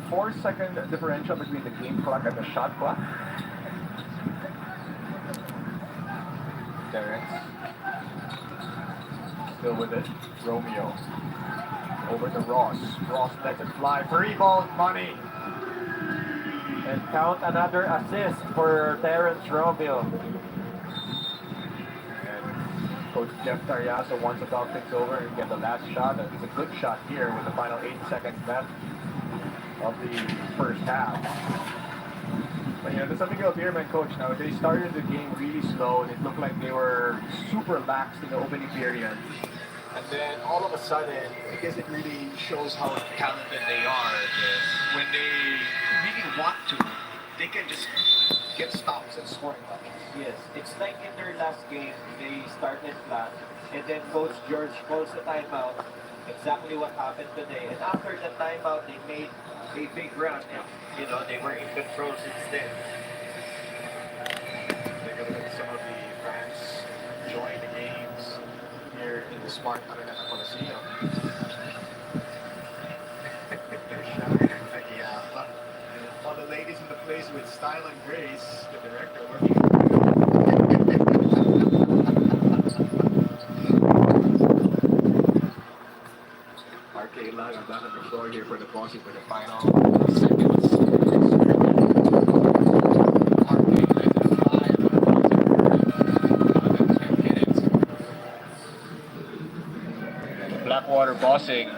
4-second differential between the game clock and the shot clock. Terrence still with it. Romeo over to Ross. Ross lets it fly. Free ball money. And count another assist for Terrence Romeo. And Coach Jeff Tariaso wants to talk things over and get the last shot. And it's a good shot here with the final 8 seconds left of the first half. But the Sanmiguel Beermen coach now, they started the game really slow and it looked like they were super lax in the opening period. And then all of a sudden, I guess it really shows how talented they are. Yes. When they really want to, they can just get stops and scoring levels. Yes, it's like in their last game, they started flat, and then Coach George calls the timeout. Exactly what happened today. And after the timeout, they made a big run. And, they were in control since then. Take a look at some of the fans enjoying the games here in the Smart Arena Coliseum. They're shouting at all the ladies in the place with style and grace. The director working. RK Lag is back on the floor here for the bossing for the final seconds. Blackwater bossing.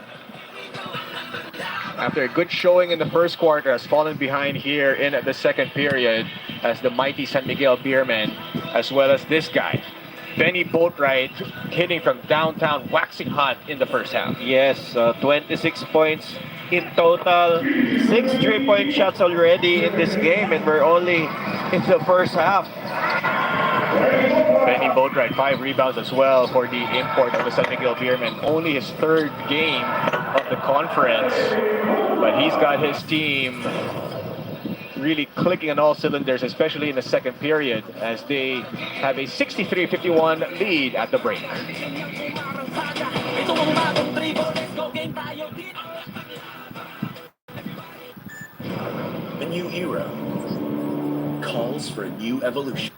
After a good showing in the first quarter, has fallen behind here in the second period as the mighty Sanmiguel Beermen, as well as this guy, Benny Boatwright, hitting from downtown, waxing hot in the first half. Yes, 26 points in total. 6 3-point shots already in this game, and we're only in the first half. Benny Boatwright, 5 rebounds as well for the import of the Sanmiguel Beermen. Only his third game of the conference, but he's got his team really clicking on all cylinders, especially in the second period, as they have a 63-51 lead at the break. A new era calls for a new evolution.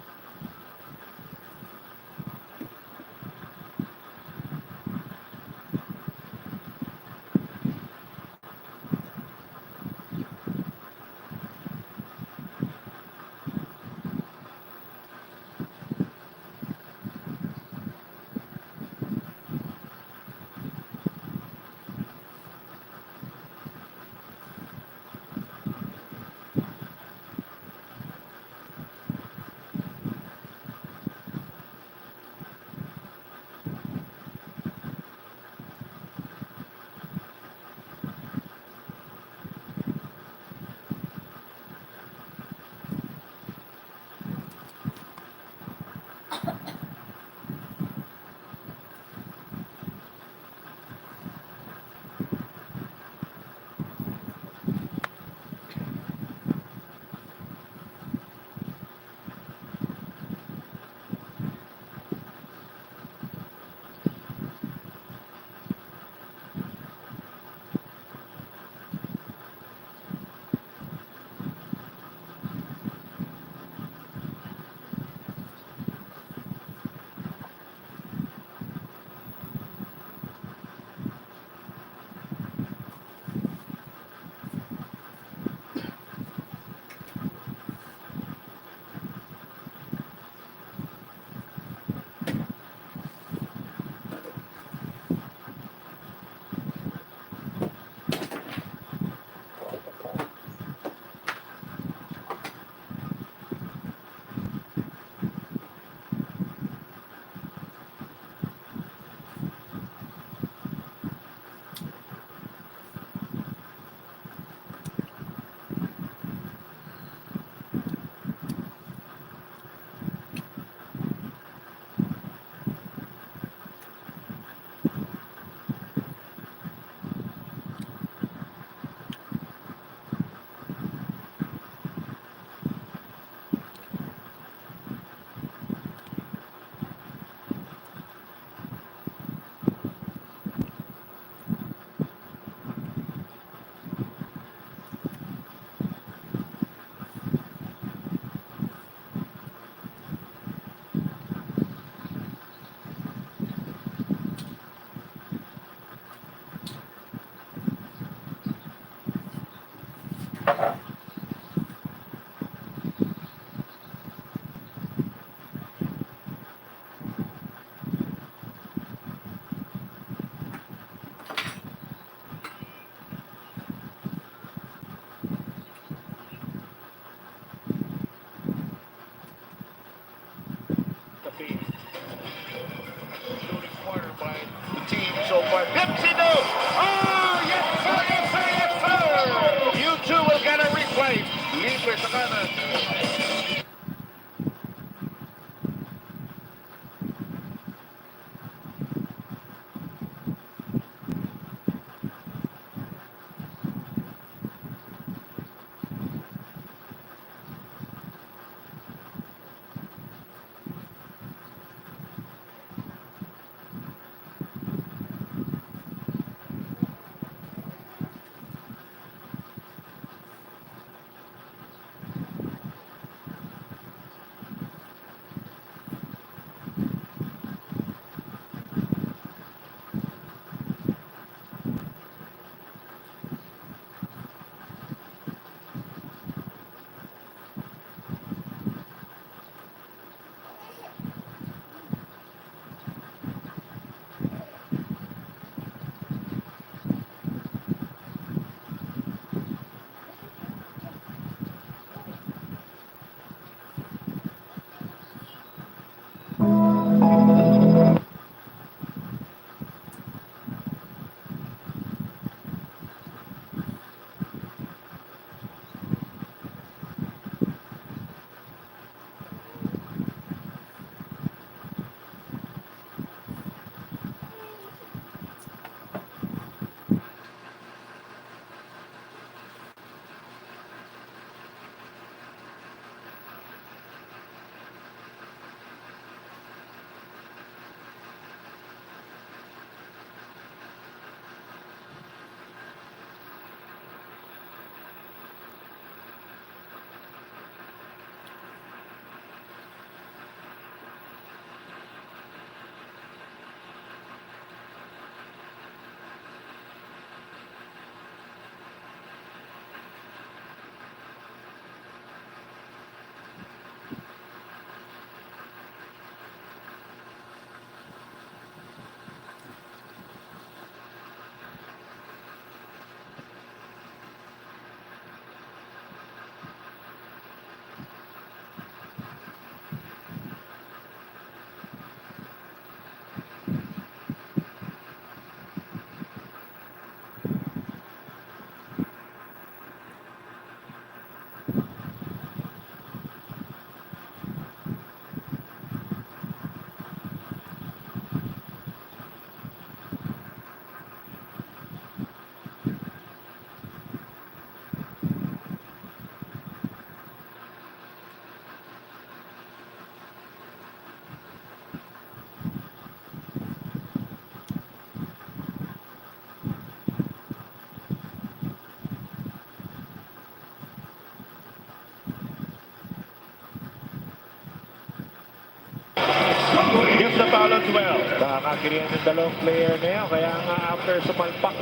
Ginian ng dalawang player na yan. Kaya nga after sumalpak,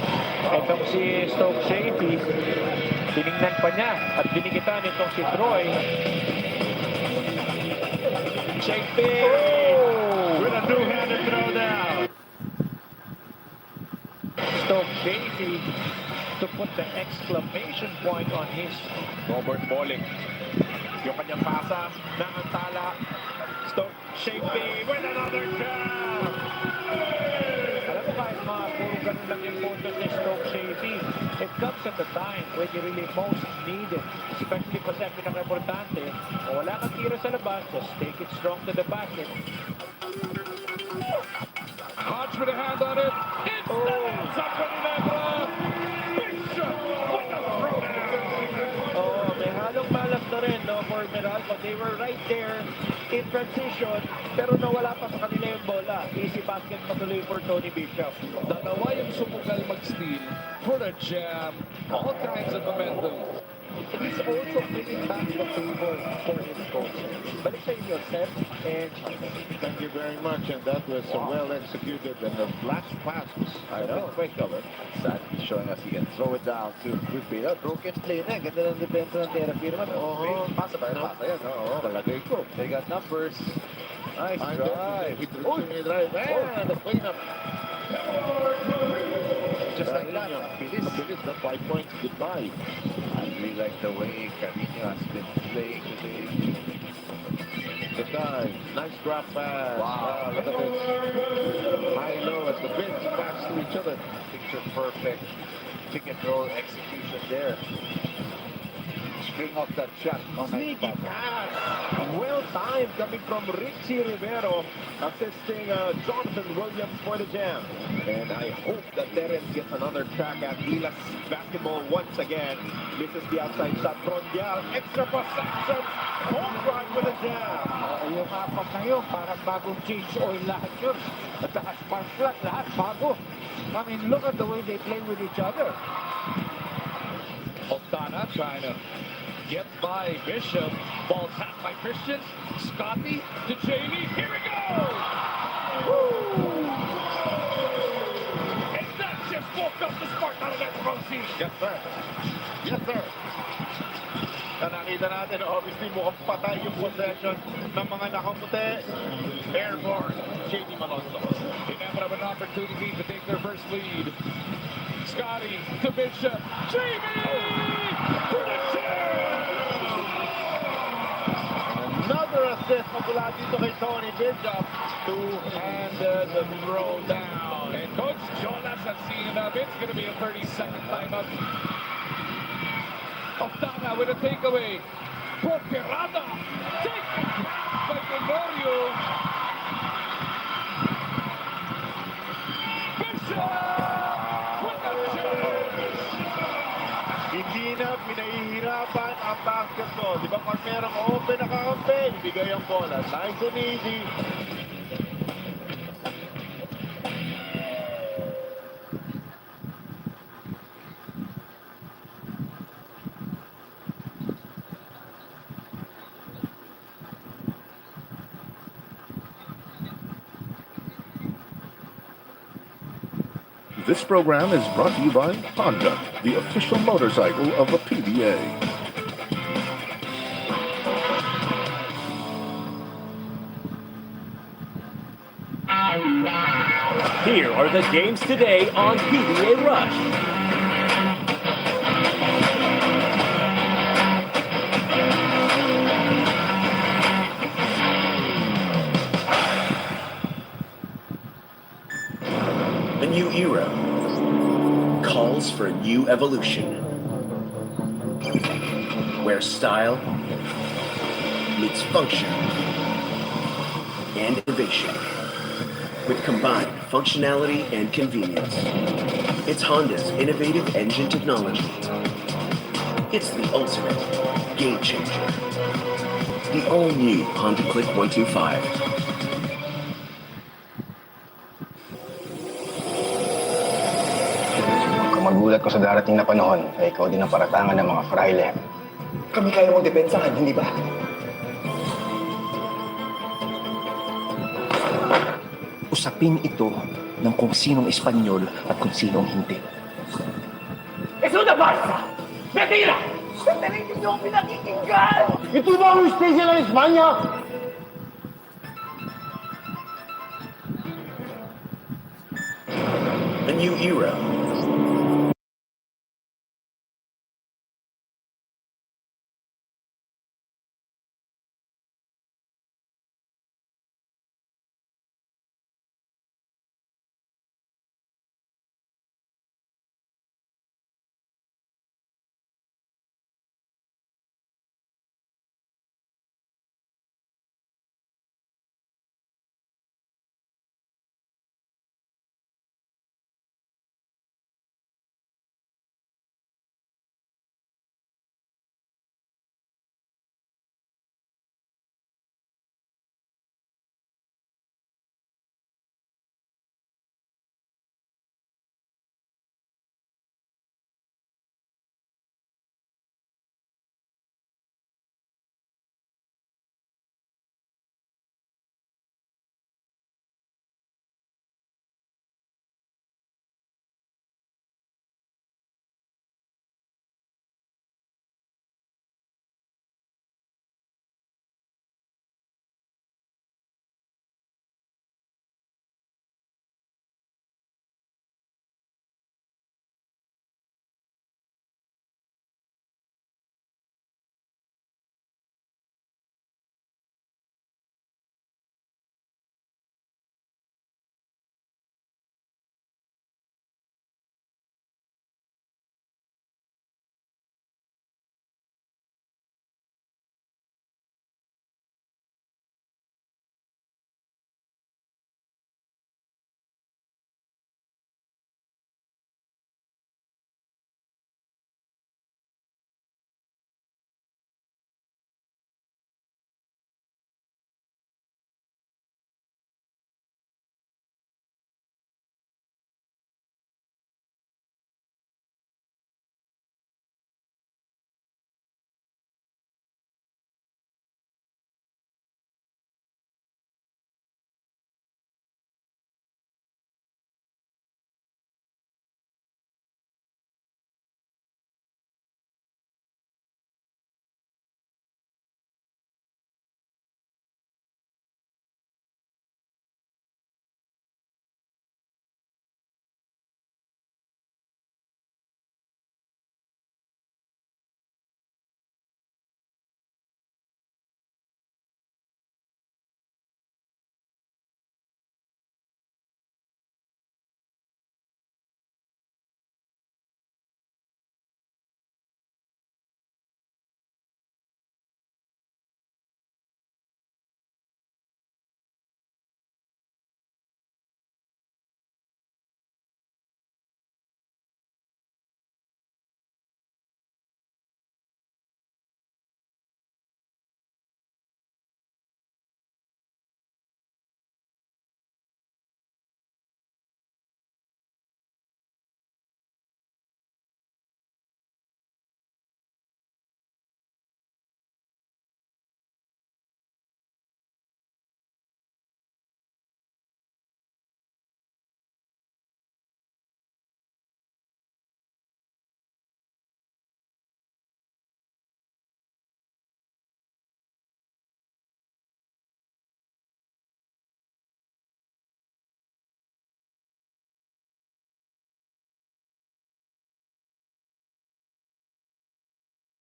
itong si Stoke Shady, tinignan pa niya at binigitan itong si Troy. Shady with a two-handed throwdown. Stoke Shady to put the exclamation point on his Robert Bowling. Yung kanyang pasa na ang tala. Stoke Shady with another jab. Alam mo kahit mga puro ganun lang yung puntos ni Stoke Shady, it comes at the time when you really most need it. Especially pa sa pinaka-importante, kung wala kang tira sa labas, just take it strong to the basket. Hodge with a hand on it. It's sa Panilegra. Big shot. What a throwdown. Oh, may halong malas na rin, no, for Meralco. They were right there in transition, pero nawala pa sa kanila yung bola. Easy basket patuloy for Tony Bishop. Dalawa yung sumugal mag-steal for the jam. All kinds of momentum. It is also bringing back the favor for his coach. Balik sa inyo, Seth, and Thank you very much, and that was well executed, and the last pass was I know. quick of it. Sadly showing us he can throw it down to Quickly. Broken play na. Ganda ng depensa ng Terra Firma. Pasa ba? Pasa yan. Oo. Palagay ko. They got numbers. Nice And drive. it return a drive. And the cleanup. Just like that. Bilis. Bilis na 5 points. Goodbye. I really like the way Carino has been playing today. The dive. Nice drop pass. Wow. Look at this. High low as the bigs pass to each other. Picture perfect pick and roll execution there. String off that shot. sneaky pass. Well timed coming from Richie Rivero, assisting Jonathan Williams for the jam. And I hope that Terence gets another crack at Gilas basketball once again. Misses the outside shot. Rondial, extra possession. Home run with a jam. Yung apat na yun, parang bagong change oil lahat yun. At saka spark plug, lahat bago. I mean, look at the way they play with each other. Oldana trying to get by Bishop. Ball tapped by Christian. Scotty to Jamie. Here we go! Woo! And that just woke up the spark out of that proceed. Yes, sir. Yes, sir. Na nakita natin, obviously, mukhang patay yung possession ng mga nakamuti. Airborne, J.D. Malonzo. They never have an opportunity to take their first lead. Scotty to Bishop. Jamie! For the jam! Another assist mula dito kay Tony Bishop. Two-handed throw down. And Coach Jonas has seen enough. It's going to be a 30-second timeout. Oftana with a takeaway. Porquerada. Taken back by Gregorio. Bishop! With a chance! Hindi na pinahihirapan ang basketball. Di ba pag merong open na kakampi, ibigay ang bola. Nice and easy. This program is brought to you by Honda, the official motorcycle of the PBA. Here are the games today on PBA Rush. A new era calls for a new evolution, where style meets function and innovation with combined functionality and convenience. It's Honda's innovative engine technology. It's the ultimate game changer. The all-new Honda Click 125. Kung magulat ko sa darating na panahon, ay ikaw din ang paratangan ng mga fraile. Kami kaya mong depensahan, hindi ba? usapin ito ng kung sinong Espanyol at kung sinong hindi. ¡Es una farsa! ¡Mentira! Ito ba ang justisya ng Espanya? A new era.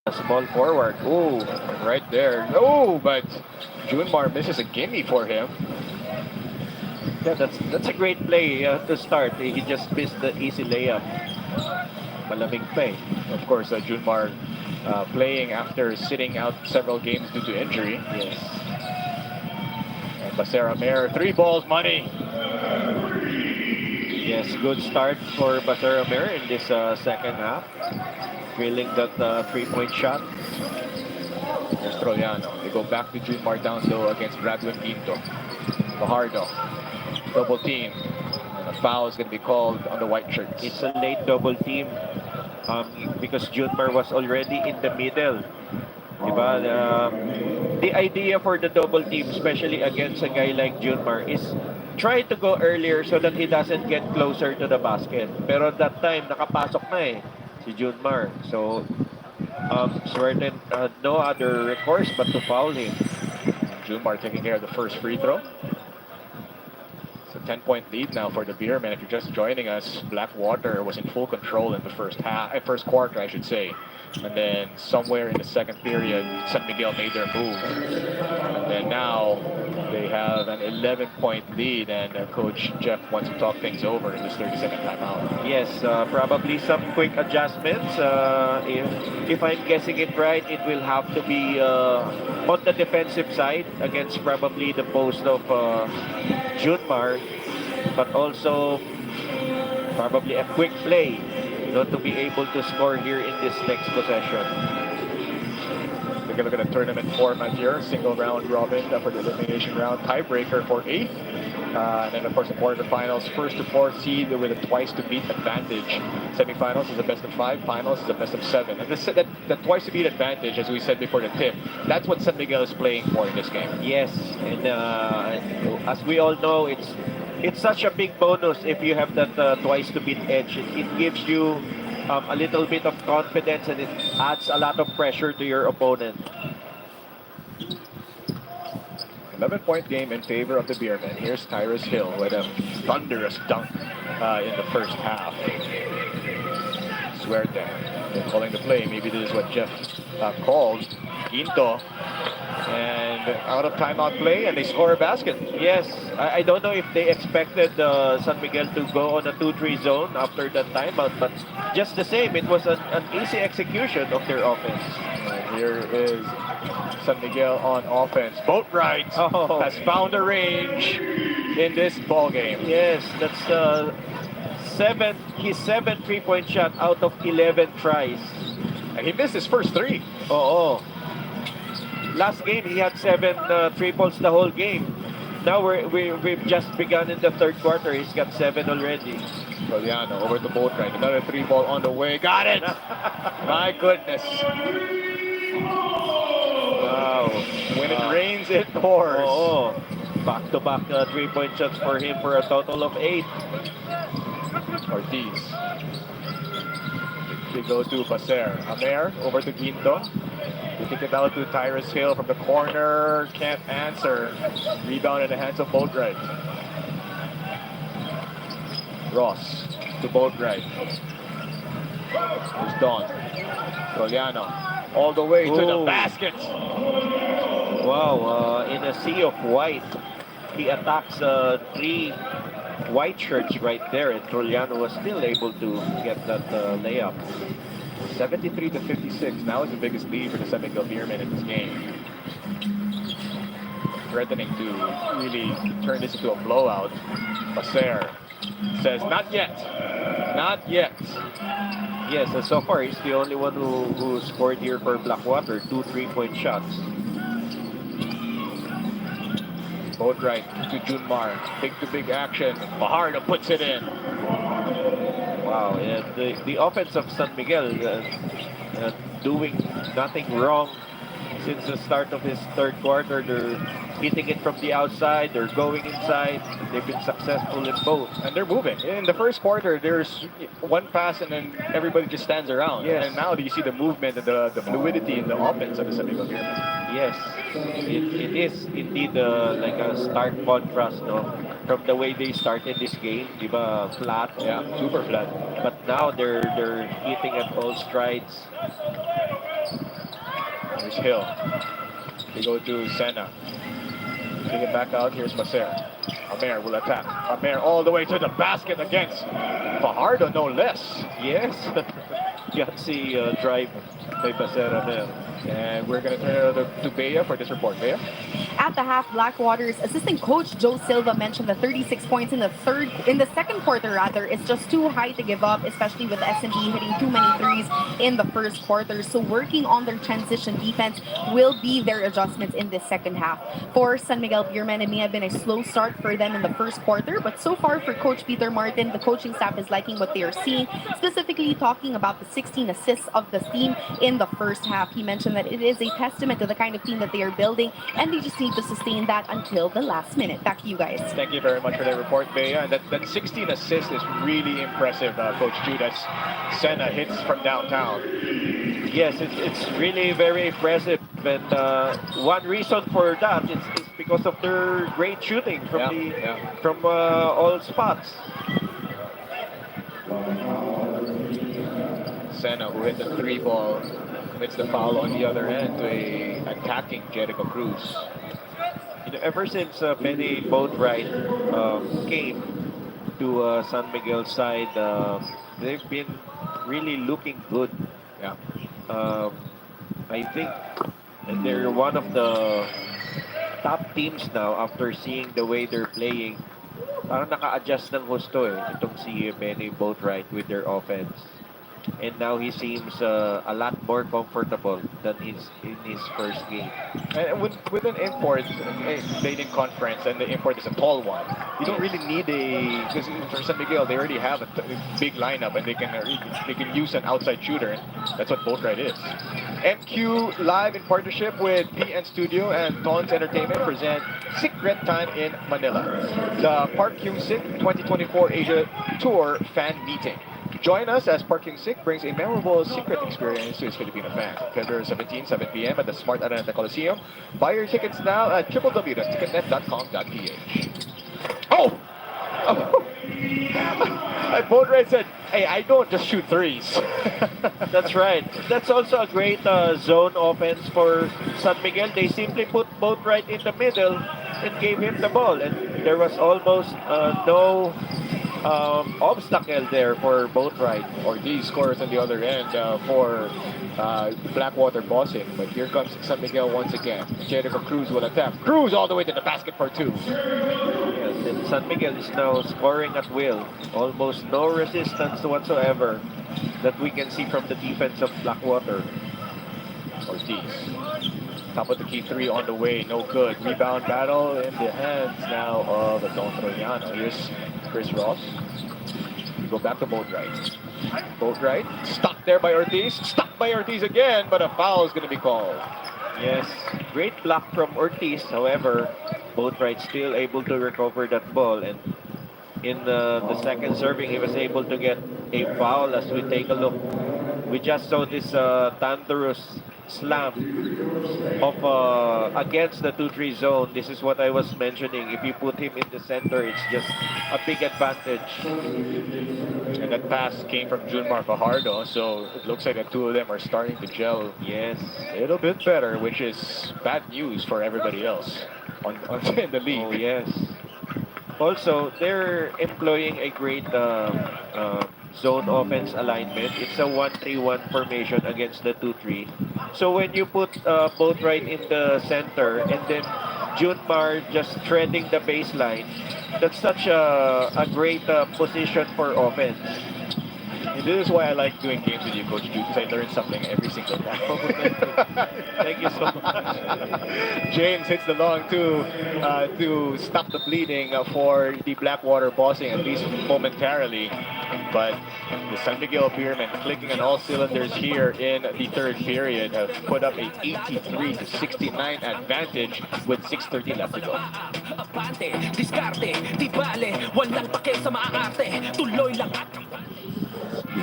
A small forward. Oh, right there. No, but Junmar misses a gimme for him. Yeah, that's a great play to start. He just missed the easy layup. Malamig play. Of course, Junmar playing after sitting out several games due to injury. Yes. And Basera Mayer, 3 balls, money. Yes, good start for Basera Mayer in this second half. Drilling that 3-point shot. There's Troyano. They go back to Junmar down low against Bradwin Quinto. Fajardo. Double team. And a foul is going to be called on the white shirts. It's a late double team because Junmar was already in the middle. Diba? The idea for the double team, especially against a guy like Junmar, is tried to go earlier so that he doesn't get closer to the basket. Pero at that time, nakapasok na eh, si Junmar. So, Swerten had no other recourse but to foul him. Jumar taking care of the first free throw. It's a 10-point lead now for the Beermen. If you're just joining us, Blackwater was in full control in the first quarter, I should say. And then somewhere in the second period, Sanmiguel made their move. And then now they have an 11-point lead, and Coach Jeff wants to talk things over in this 30-second timeout. Yes, probably some quick adjustments. If I'm guessing it right, it will have to be on the defensive side against probably the post of Junmar, but also probably a quick play, to be able to score here in this next possession. Take a look at the tournament format here. Single round robin for the elimination round. Tiebreaker for 8th. And then, of course, the quarterfinals, 1st to 4th seed with a twice-to-beat advantage. Semifinals is a best-of-5. Finals is a best-of-7. And the twice-to-beat advantage, as we said before the tip, that's what Sanmiguel is playing for in this game. Yes, and as we all know, it's such a big bonus if you have that twice-to-beat edge. It gives you a little bit of confidence, and it adds a lot of pressure to your opponent. 11-point game in favor of the Beermen. Here's Tyrus Hill with a thunderous dunk in the first half. Suerte calling the play. Maybe this is what Jeff called. Quinto. And out of timeout play, and they score a basket. Yes, I don't know if they expected Sanmiguel to go on a 2-3 zone after that timeout, but just the same, it was an easy execution of their offense. And here is Sanmiguel on offense. Boatwright has found a range in this ball game. Yes, that's his 7 3-point shot out of 11 tries. And he missed his first 3. Oh. Last game, he had 7 triples the whole game. Now we've just begun in the third quarter. He's got 7 already. Soliano over the Boatwright. Another 3-ball on the way. Got it! My goodness. Wow. When it rains, it pours. Oh. Back-to-back 3-point shots for him for a total of 8. Ortiz. They go to Baser. Amer over to Quinto. They kick it out to Tyrus Hill from the corner. Can't answer. Rebound in the hands of Boatwright. Ross to Boatwright. There's Don. Soliano. All the way to the basket. Wow, in a sea of white, he attacks 3 white shirts right there, and Trujillo was still able to get that layup. 73-56. Now is the biggest lead for the Sanmiguel Beermen in this game. Threatening to really turn this into a blowout. Baser says, not yet. Not yet. Yes, so far he's the only one who scored here for Blackwater. 2 3-point shots. Boatwright to Junmar. Big-to-big action. Fajardo puts it in. Wow, and the offense of Sanmiguel doing nothing wrong since the start of his third quarter. They're hitting it from the outside, they're going inside. They've been successful in both. And they're moving. In the first quarter, there's one pass and then everybody just stands around. Yes. And now do you see the movement and the fluidity in the offense of the Sanmiguel Beermen? Yes, it is indeed like a stark contrast, from the way they started this game, diba, flat. Yeah, super flat. But now they're hitting at all strides. Here's Hill. They go to Senna. Take it back out. Here's Baser. Amer will attack. Amer all the way to the basket against Fajardo, no less. Yes, gutsy drive by Baser there. And we're going to turn it over to Bea for this report. Bea? At the half, Blackwater's assistant coach Joe Silva mentioned the 36 points in the second quarter is just too high to give up, especially with SMB hitting too many threes in the first quarter. So working on their transition defense will be their adjustments in this second half. For Sanmiguel Beermen, it may have been a slow start for them in the first quarter, but so far for Coach Peter Martin, the coaching staff is liking what they are seeing, specifically talking about the 16 assists of the team in the first half. He mentioned that it is a testament to the kind of team that they are building, and they just need to sustain that until the last minute. Back to you guys. Thank you very much for that report, Bea. And that 16 assists is really impressive, Coach Jude, as Senna hits from downtown. Yes, it's really very impressive. And one reason for that is because of their great shooting from all spots. Senna, who hit the 3 ball, commits the foul on the other end to a attacking Jericho Cruz. You know, ever since Benny Boatwright came to Sanmiguel's side, they've been really looking good. Yeah. I think they're one of the top teams now after seeing the way they're playing. Parang naka-adjust ng husto itong si Benny Boatwright with their offense. And now he seems a lot more comfortable than in his first game. And with an import, played in conference, and the import is a tall one. You don't really need because for San Miguel they already have a big lineup, and they can use an outside shooter. And that's what Boatwright is. MQ live in partnership with PN Studio and Tons Entertainment present Secret Time in Manila, the Park Hyung-sik 2024 Asia Tour fan meeting. Join us as Park Hyung-sik brings a memorable secret experience to his Filipino fans. February 17, 7 p.m. at the Smart Araneta Coliseum. Buy your tickets now at www.ticketnet.com.ph. Oh! Boatwright said, hey, I don't just shoot threes. That's right. That's also a great zone offense for San Miguel. They simply put Boatwright in the middle and gave him the ball. And there was almost no obstacle there for Boatwright. Ortiz scores on the other end for Blackwater bossing. But here comes San Miguel once again. Jericho Cruz will attack. Cruz all the way to the basket for 2. Yes, and San Miguel is now scoring at will. Almost no resistance whatsoever that we can see from the defense of Blackwater. Ortiz. Top of the key 3 on the way. No good. Rebound battle in the hands now of Don Troyano. Here's Chris Ross. We go back to Boatwright. Boatwright stuck there by Ortiz. Stuck by Ortiz again, but a foul is going to be called. Yes, great block from Ortiz. However, Boatwright still able to recover that ball. And in the second serving, he was able to get a foul. As we take a look, we just saw this thunderous slam of against the 2-3 zone. This is what I was mentioning. If you put him in the center, it's just a big advantage. And that pass came from Junmar Fajardo, so it looks like the two of them are starting to gel. Yes, a little bit better, which is bad news for everybody else in the league. Oh yes. Also, they're employing a great zone offense alignment. It's a 1-3-1 formation against the 2-3. So when you put Boatwright in the center and then Junmar just treading the baseline, that's such a great position for offense. And this is why I like doing games with you, Coach Duke, because I learn something every single time. Thank you so much. James hits the long two to stop the bleeding for the Blackwater bossing, at least momentarily. But the San Miguel Beermen clicking on all cylinders here in the third period have put up a 83-69 advantage with 6:30 left to go.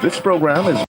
This program is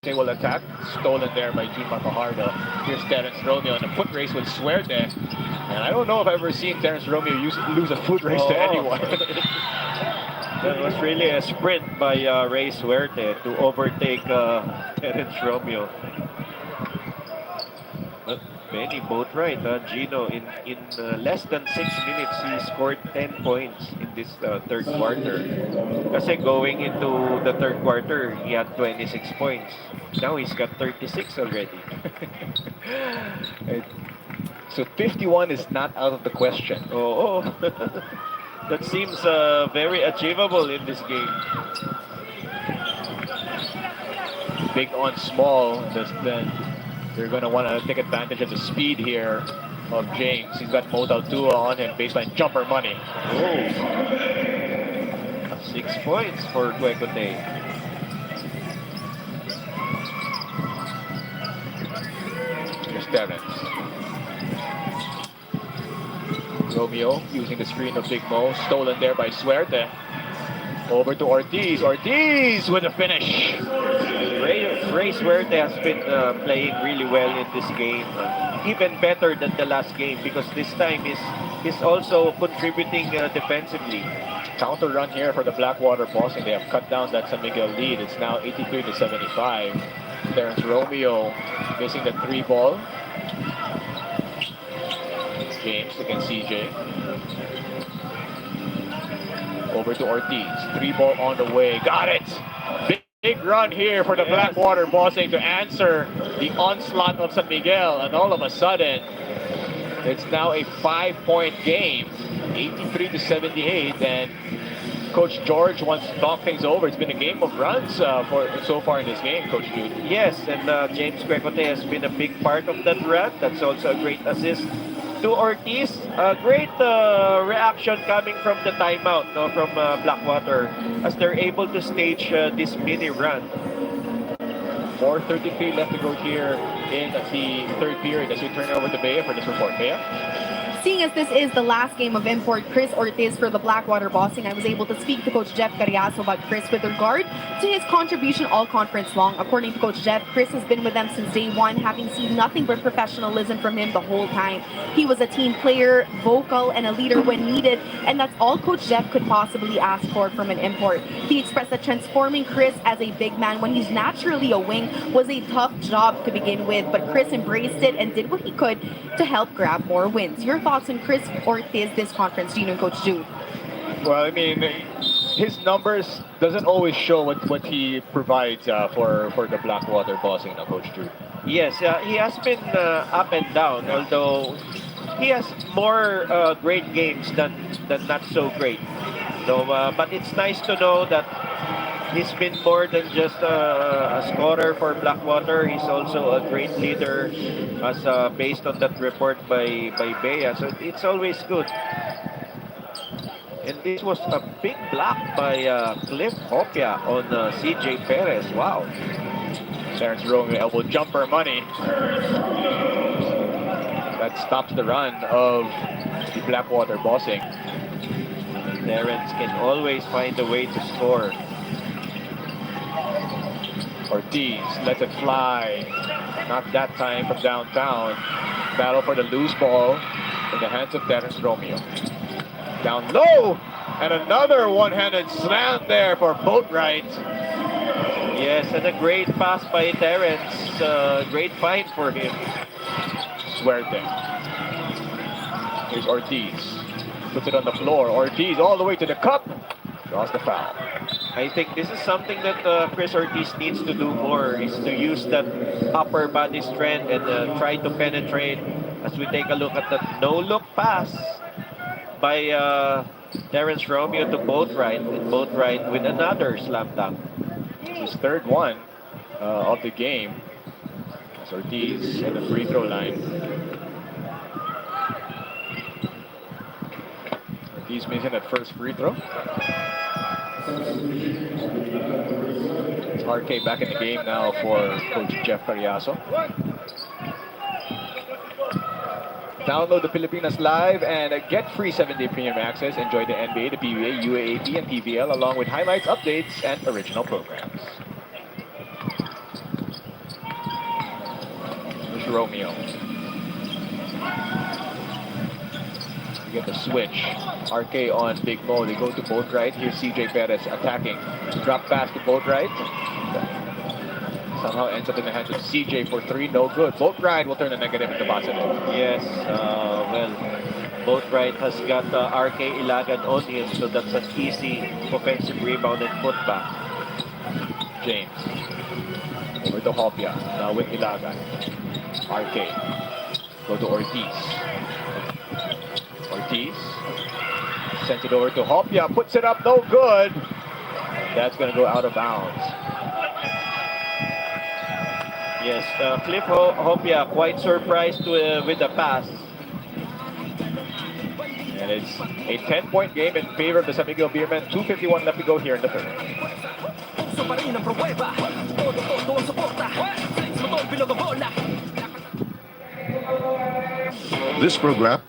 They will attack. Stolen there by June Fajardo. Here's Terence Romeo in a foot race with Suerte. And I don't know if I've ever seen Terence Romeo lose a foot race to anyone. That was really a sprint by Ray Suerte to overtake Terence Romeo. But Benny both right. Gino, in less than 6 minutes, he scored 10 points in this third quarter. Kasi going into the third quarter, he had 26 points. Now he's got 36 already. So 51 is not out of the question. Oh. That seems very achievable in this game. Big on small. Then they're going to want to take advantage of the speed here of James. He's got Mo Tua on him. Baseline jumper money. Oh. 6 points for Cuecote. Here's Terence. Romeo using the screen of Big Mo. Stolen there by Suerte. Over to Ortiz. Ortiz with a finish. Ray Suerte has been playing really well in this game. Even better than the last game because this time he's also contributing defensively. Counter run here for the Blackwater Bossing. They have cut down that Sanmiguel lead. It's now 83-75. Terence Romeo missing the 3 ball. James against CJ. Over to Ortiz. 3 ball on the way. Got it! Big run here for the Blackwater Bossing to answer the onslaught of Sanmiguel. And all of a sudden, it's now a 5-point game. 83-78. And Coach George wants to talk things over. It's been a game of runs so far in this game, Coach Jude. Yes, and James Cuecote has been a big part of that run. That's also a great assist to Ortiz. A great reaction coming from the timeout from Blackwater as they're able to stage this mini run. 4:33 left to go here in the third period as we turn over to Bea for this report. Bea? Seeing as this is the last game of import Chris Ortiz for the Blackwater Bossing, I was able to speak to Coach Jeff Carriazo about Chris with regard to his contribution all conference long. According to Coach Jeff, Chris has been with them since day one, having seen nothing but professionalism from him the whole time. He was a team player, vocal, and a leader when needed, and that's all Coach Jeff could possibly ask for from an import. He expressed that transforming Chris as a big man when he's naturally a wing was a tough job to begin with, but Chris embraced it and did what he could to help grab more wins. Your thoughts on Chris Ortiz this conference, Gino and Coach Jude? Well, I mean, his numbers doesn't always show what he provides for the Blackwater Bossing, Coach Jude. Yes, he has been up and down, although he has more great games than not so great. So, but it's nice to know that he's been more than just a scorer for Blackwater. He's also a great leader, as based on that report by Bea. So it's always good. And this was a big block by Cliff Hopia on CJ Perez. Wow. Terence Romeo elbow jumper money. That stops the run of the Blackwater Bossing. Terence can always find a way to score. Ortiz lets it fly. Not that time from downtown. Battle for the loose ball in the hands of Terence Romeo. Down low! And another one-handed slam there for Boatwright. Yes, and a great pass by Terence. Great find for him. Suerte. Here's Ortiz. Puts it on the floor. Ortiz all the way to the cup. Draws the foul. I think this is something that Chris Ortiz needs to do more, is to use that upper body strength and try to penetrate. As we take a look at that no-look pass by Terence Romeo to Boatwright, and Boatwright with another slam dunk. It's his third one of the game. It's Ortiz at the free throw line. Ortiz missing that first free throw. It's RK back in the game now for Coach Jeff Carriazo. Download the Pilipinas Live and get free 7-day premium access. Enjoy the NBA, the PBA, UAAP, and PBL along with highlights, updates, and original programs. Here's Romeo. You get the switch. RK on Big Mo. They go to both right. Here's CJ Perez attacking. Drop pass to both right. Somehow ends up in the hands of CJ for 3. No good. Both right will turn the negative into positive. Yes, well, both right has got RK Ilagan on him, so that's an easy offensive rebound and putback. James. Over to Hopia. Now with Ilagan. RK. Go to Ortiz. Ortiz. Sends it over to Hopia. Puts it up. No good. That's going to go out of bounds. Yes, Cliff Hopia quite surprised with the pass. And it's a 10-point game in favor of the Sanmiguel Beermen. 2:51 left to go here in the third. This program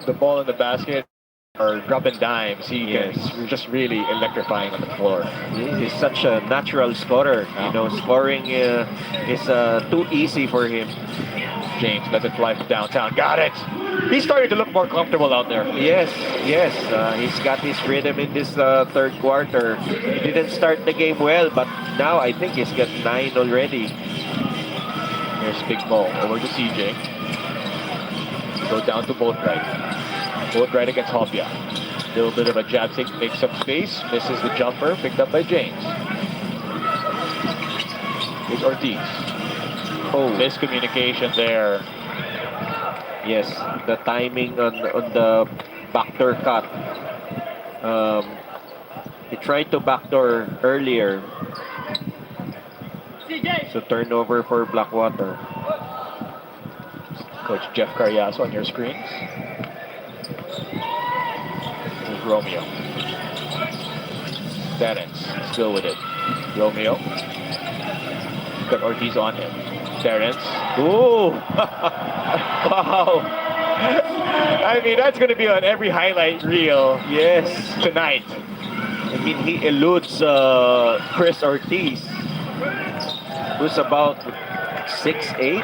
The ball in the basket or dropping dimes. He's just really electrifying on the floor. He's such a natural scorer. You know, scoring is too easy for him. James lets it fly from downtown. Got it. He's starting to look more comfortable out there. Yes. He's got his rhythm in this third quarter. He didn't start the game well, but now I think he's got 9 already. Here's Big Mo over to CJ. Go down to both right. Both right against Hopia. Little bit of a jab stick, makes some space, misses the jumper, picked up by James. Here's Ortiz. Oh, miscommunication there. Yes, the timing on the backdoor cut. He tried to backdoor earlier. So turnover for Blackwater. Coach Jeff Carriazo on your screens. Here's Romeo. Terrence still with it. Romeo. Got Ortiz on him. Terrence. Ooh! Wow! I mean, that's going to be on every highlight reel. Yes. Tonight. I mean, he eludes Chris Ortiz, who's about 6'8".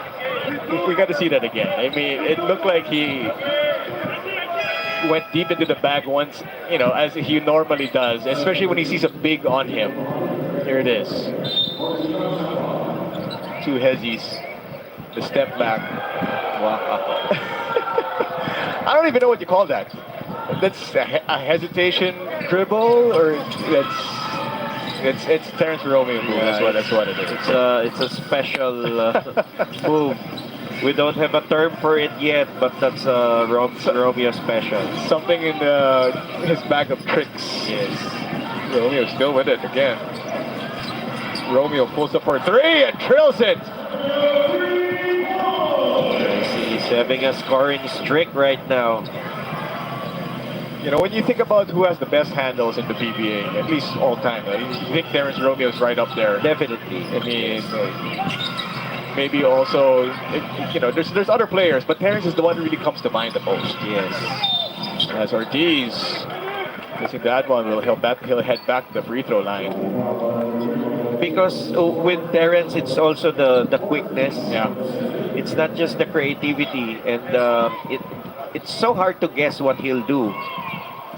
We got to see that again. I mean, it looked like he went deep into the bag once, you know, as he normally does, especially when he sees a big on him. Here it is. 2 hezzies. The step back. Wow. I don't even know what you call that. That's a hesitation dribble, or it's Terrence Romeo move. Yeah, That's what it is. It's a special move. We don't have a term for it yet, but that's Romeo special. Something in his bag of tricks. Yes. Romeo still with it again. Romeo pulls up for 3 and drills it. He's having a scoring streak right now. You know, when you think about who has the best handles in the PBA, at least all time, you think Terrence Romeo's right up there. Definitely. I mean, maybe also, you know, there's other players, but Terrence is the one who really comes to mind the most. Yes. As Ortiz, missing that one, he'll head back to the free throw line. Because with Terrence, it's also the quickness. Yeah. It's not just the creativity, and it's so hard to guess what he'll do.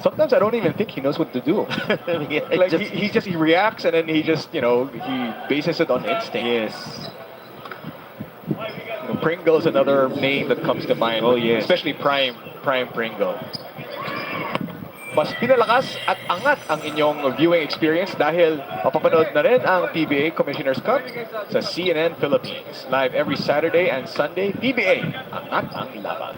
Sometimes I don't even think he knows what to do. Yeah, like he reacts, and then he just, you know, he bases it on instinct. Yes. You know, Pringle's another name that comes to mind. Oh yes. Especially prime Pringle. Mas pinalakas at angat ang inyong viewing experience dahil mapapanood na rin ang PBA Commissioner's Cup sa CNN Philippines. Live every Saturday and Sunday. PBA, angat ang laban.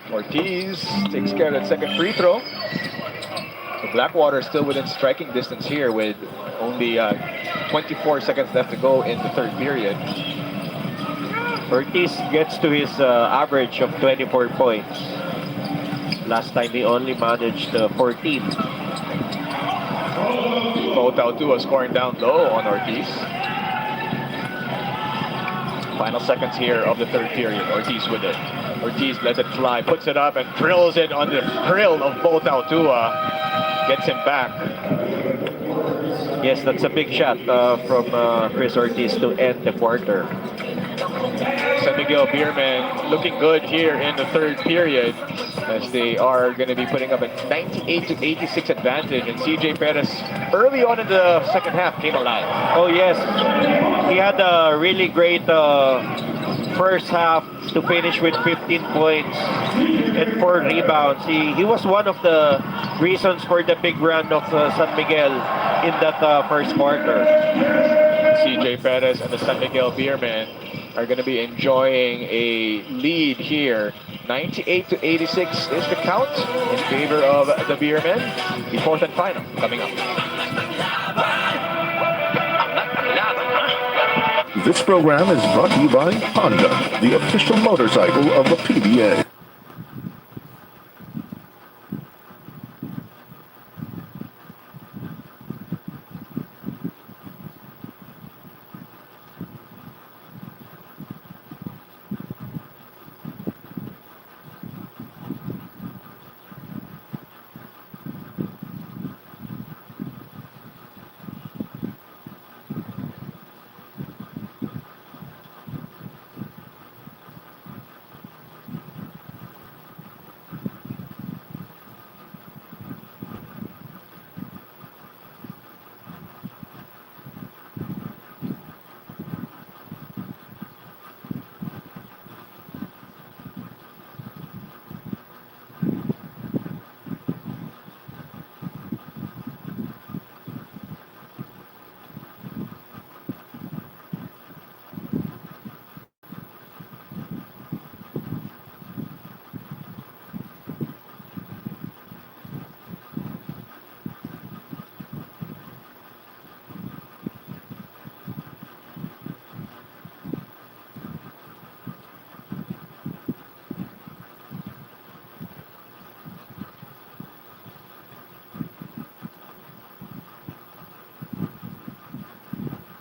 Ortiz takes care of that second free throw. So Blackwater still within striking distance here with only 24 seconds left to go in the third period. Ortiz gets to his average of 24 points. Last time he only managed 14. Bautautua scoring down low on Ortiz. Final seconds here of the third period. Ortiz with it. Ortiz lets it fly, puts it up, and drills it on the grill of Bautautua. Gets him back. Yes, that's a big shot from Chris Ortiz to end the quarter. Sanmiguel Beerman looking good here in the third period as they are going to be putting up a 98-86 advantage, and CJ Perez early on in the second half came alive. Oh yes, he had a really great first half to finish with 15 points and 4 rebounds. He was one of the reasons for the big run of Sanmiguel in that first quarter. CJ Perez and the Sanmiguel Beermen are going to be enjoying a lead here. 98-86 is the count in favor of the Beermen. The fourth and final coming up. This program is brought to you by Honda, the official motorcycle of the PBA.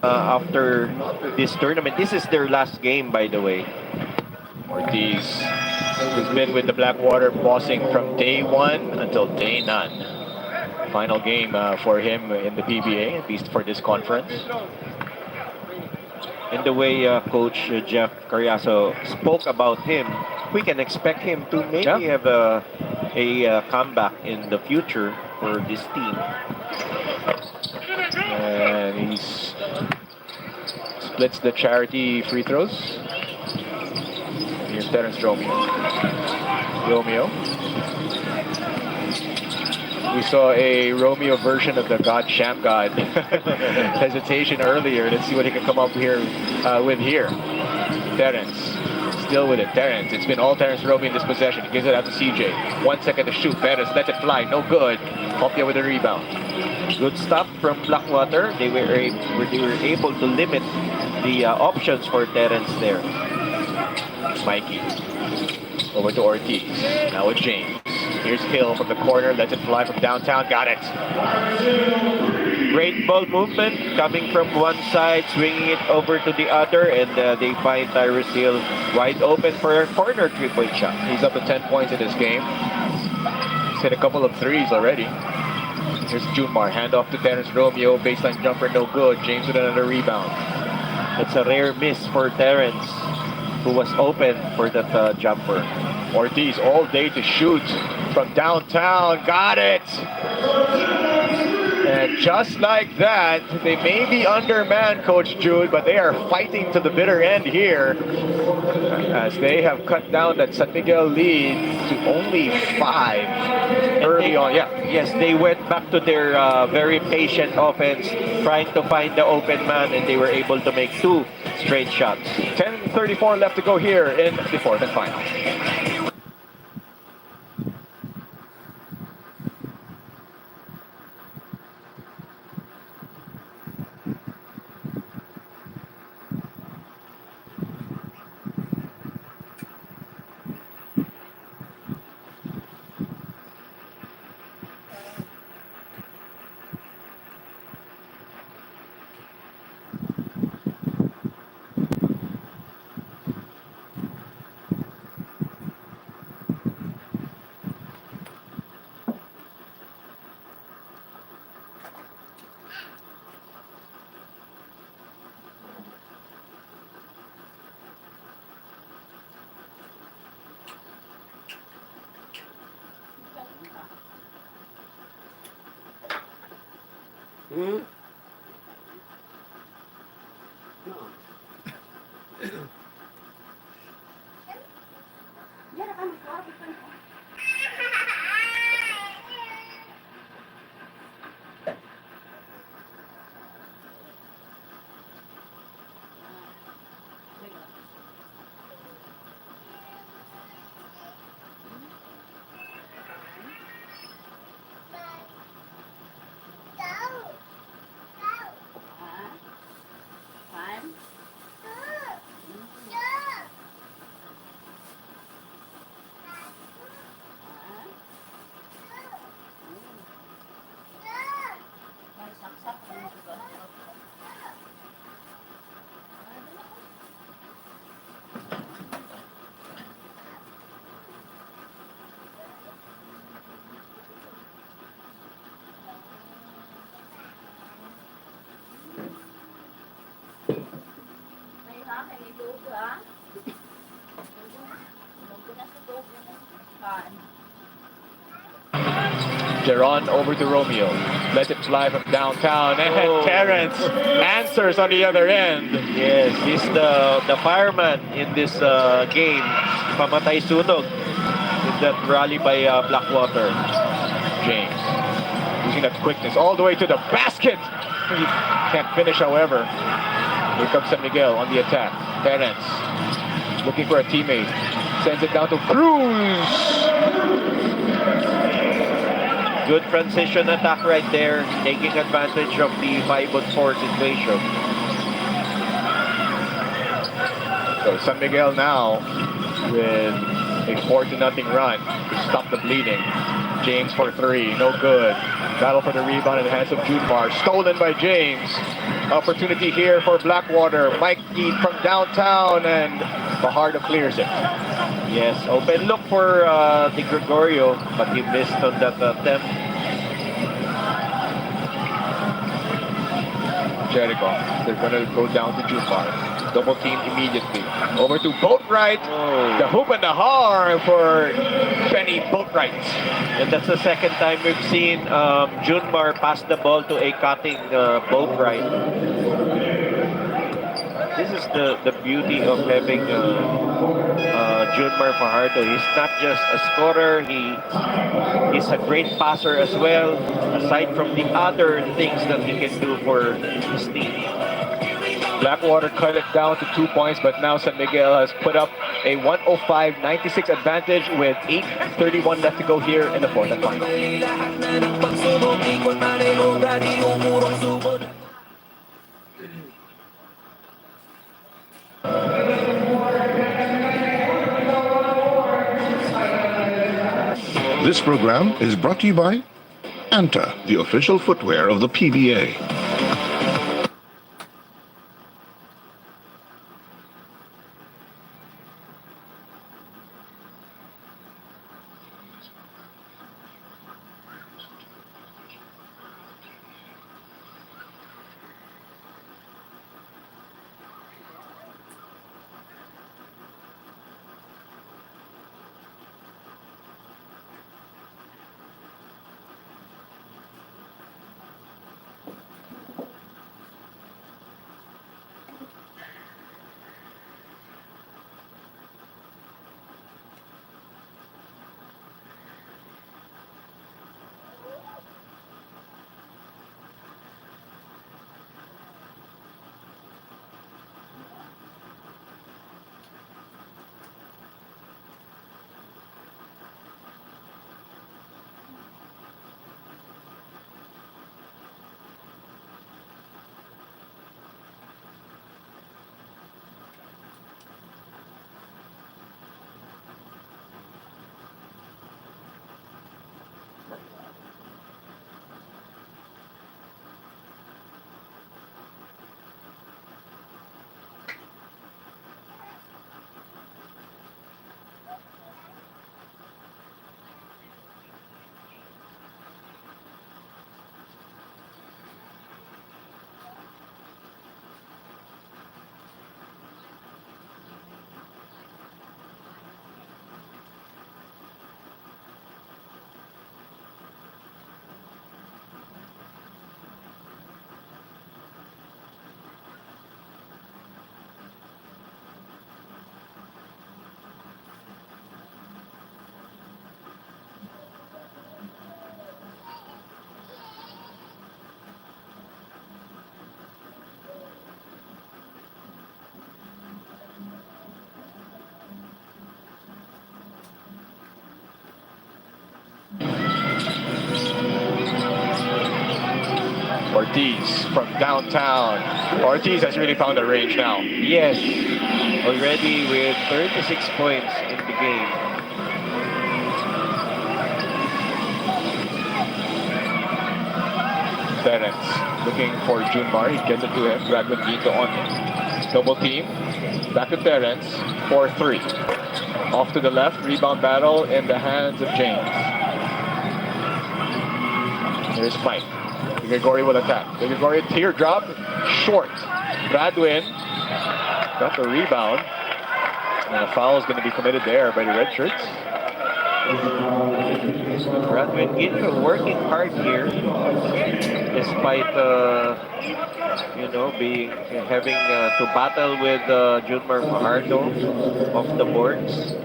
After this tournament, this is their last game, by the way. Ortiz has been with the Blackwater bossing from day one until day none. Final game for him in the PBA, at least for this conference. And the way Coach Jeff Carriazo spoke about him, we can expect him to maybe have a comeback in the future for this team. And he's splits the charity free throws. Terence Romeo. Romeo. We saw a Romeo version of the God Sham God hesitation earlier. Let's see what he can come up here with here. Terence. Still with it. Terence. It's been all Terence Romeo in this possession. He gives it out to CJ. 1 second to shoot. Terence lets it fly. No good. Hopia with a rebound. Good stop from Blackwater. They were able to limit the options for Terence there. Mikey. Over to Ortiz. Now with James. Here's Hill from the corner. Lets it fly from downtown. Got it. Great ball movement coming from one side, swinging it over to the other, and they find Tyrus Hill wide open for a corner three-point shot. He's up to 10 points in this game. He's hit a couple of threes already. Here's Junmar. Hand off to Terence Romeo. Baseline jumper, no good. James with another rebound. It's a rare miss for Terence, who was open for that jumper. Ortiz all day to shoot from downtown. Got it! And just like that, they may be undermanned, Coach Jude, but they are fighting to the bitter end here as they have cut down that Sanmiguel lead to only 5 early on. Yeah. Yes, they went back to their very patient offense, trying to find the open man, and they were able to make 2 straight shots. 10:34 left to go here in the fourth and final. Jeron over to Romeo. Let it fly from downtown. And Terence answers on the other end. Yes, he's the fireman in this game. Pamatay sunog in that rally by Blackwater. James using that quickness all the way to the basket. He can't finish, however. Here comes Sanmiguel on the attack. Terence looking for a teammate. Sends it down to Cruz. Good transition attack right there, taking advantage of the 5-on-4 situation. So Sanmiguel now with a 4-0 run to stop the bleeding. James for 3, no good. Battle for the rebound in the hands of Junmar. Stolen by James. Opportunity here for Blackwater. Mikey from downtown, and Fajardo clears it. Yes, open look for the Gregorio, but he missed on that attempt. Jericho, they're going to go down to Junmar. Double team immediately. Over to Boatwright. Oh. The hoop and the harm for Benny Boatwright. And that's the second time we've seen Junmar pass the ball to a cutting Boatwright. this is the beauty of having Junmar Fajardo. He's not just a scorer, he's a great passer as well, aside from the other things that he can do for his team. Blackwater cut it down to 2 points, but now Sanmiguel has put up a 105-96 advantage with 8:31 left to go here in the fourth and final. This program is brought to you by Anta, the official footwear of the PBA. Ortiz from downtown. Ortiz has really found a range now. Yes, already with 36 points in the game. Terence looking for Junmar. He gets it to him. Bradman Quinto on double team. Back to Terence. 4-3. Off to the left. Rebound battle in the hands of James. Here's Mike. Gregory will attack. Gregory teardrop. Short. Bradwin got the rebound. And a foul is going to be committed there by the red shirts. Bradwin Ginto working hard here, despite having to battle with Junmar Fajardo off the boards.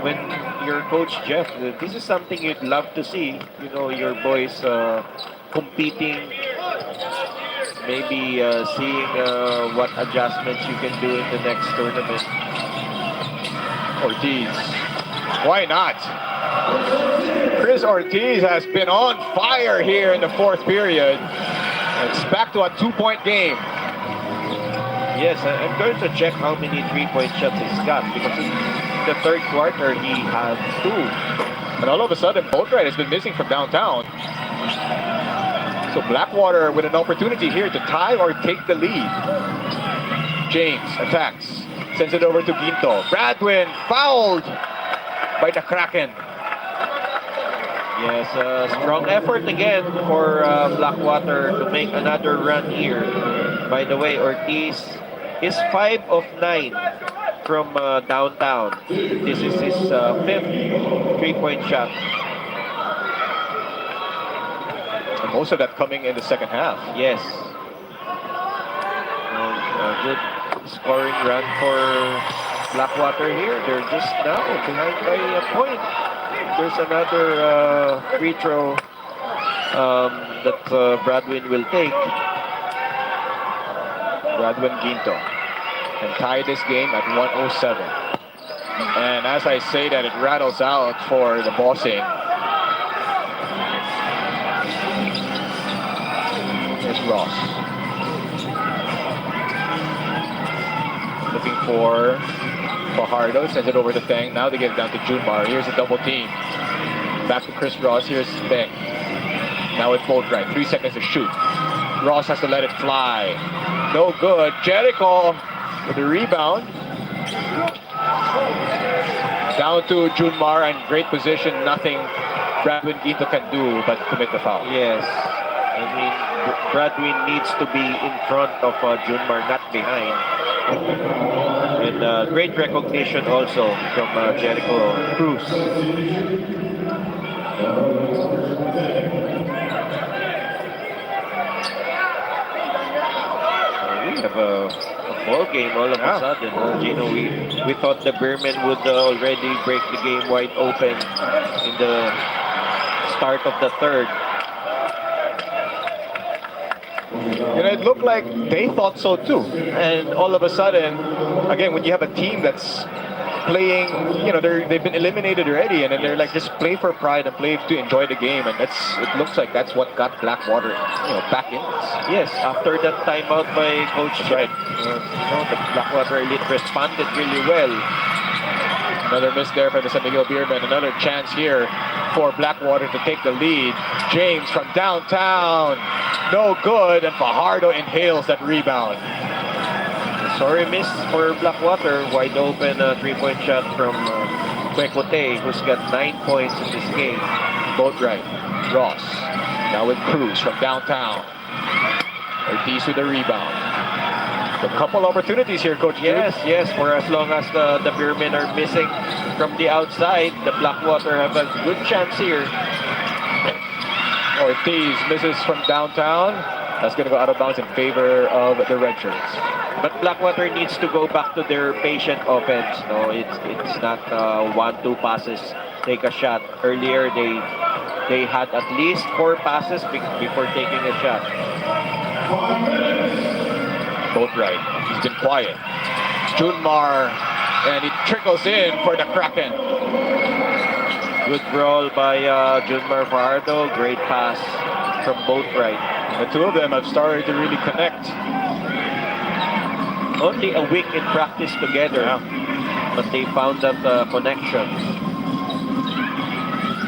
When your coach Jeff, this is something you'd love to see. You know, your boys competing, maybe seeing what adjustments you can do in the next tournament. Ortiz. Why not? Chris Ortiz has been on fire here in the fourth period. It's back to a 2-point game. Yes, I'm going to check how many 3-point shots he's got, because in the third quarter he had 2. And all of a sudden, Boatwright has been missing from downtown. So Blackwater with an opportunity here to tie or take the lead. James attacks. Sends it over to Ginto. Bradwin fouled by the Kraken. Yes, strong effort again for Blackwater to make another run here. By the way, Ortiz is 5 of 9 from downtown. This is his 5th 3-point shot. And most of that coming in the second half. Yes. Good scoring run for Blackwater here. They're just now behind by a point. There's another free throw that Bradwin will take. Bradwin Ginto can tie this game at 107. And as I say that, it rattles out for the bossing. Here's Ross. Looking for Fajardo, sends it over to Feng. Now they get it down to Junmar. Here's a double team. Back to Chris Ross. Here's Feng. Now it's Boatwright. 3 seconds to shoot. Ross has to let it fly. No good. Jericho with the rebound. Down to Junmar and great position. Nothing Bradwin Ginto can do but commit the foul. Yes. I mean, Bradwin needs to be in front of Junmar, not behind. And great recognition also from Jericho Cruz. We have a ball game all of a sudden. Gino, we thought the Bearmen would already break the game wide open in the start of the third. You know, it looked like they thought so too. And all of a sudden, again, when you have a team that's playing, you know, they've been eliminated already, and then they're like, just play for pride and play to enjoy the game, and it looks like that's what got Blackwater, you know, back in this. Yes, after that timeout by Coach Red, the Blackwater Elite responded really well. Another miss there for the Sanmiguel Beermen. Another chance here for Blackwater to take the lead. James from downtown. No good, and Fajardo inhales that rebound. Sorry miss for Blackwater. Wide open three-point shot from Kwekote, who's got 9 points in this game. Boatwright. Ross. Now with Cruz from downtown. Ortiz with the rebound. A couple opportunities here, Coach. Yes, yes. For as long as the Beermen are missing from the outside, the Blackwater have a good chance here. Ortiz misses from downtown. That's going to go out of bounds in favor of the Red Shirts. But Blackwater needs to go back to their patient offense. No, it's not 1-2 passes, take a shot. Earlier they had at least 4 passes before taking a shot. Boatwright. He's been quiet. Junmar, and he trickles in for the Kraken. Good brawl by Junmar Fajardo. Great pass from Boatwright. The two of them have started to really connect. Only a week in practice together, but they found that connection.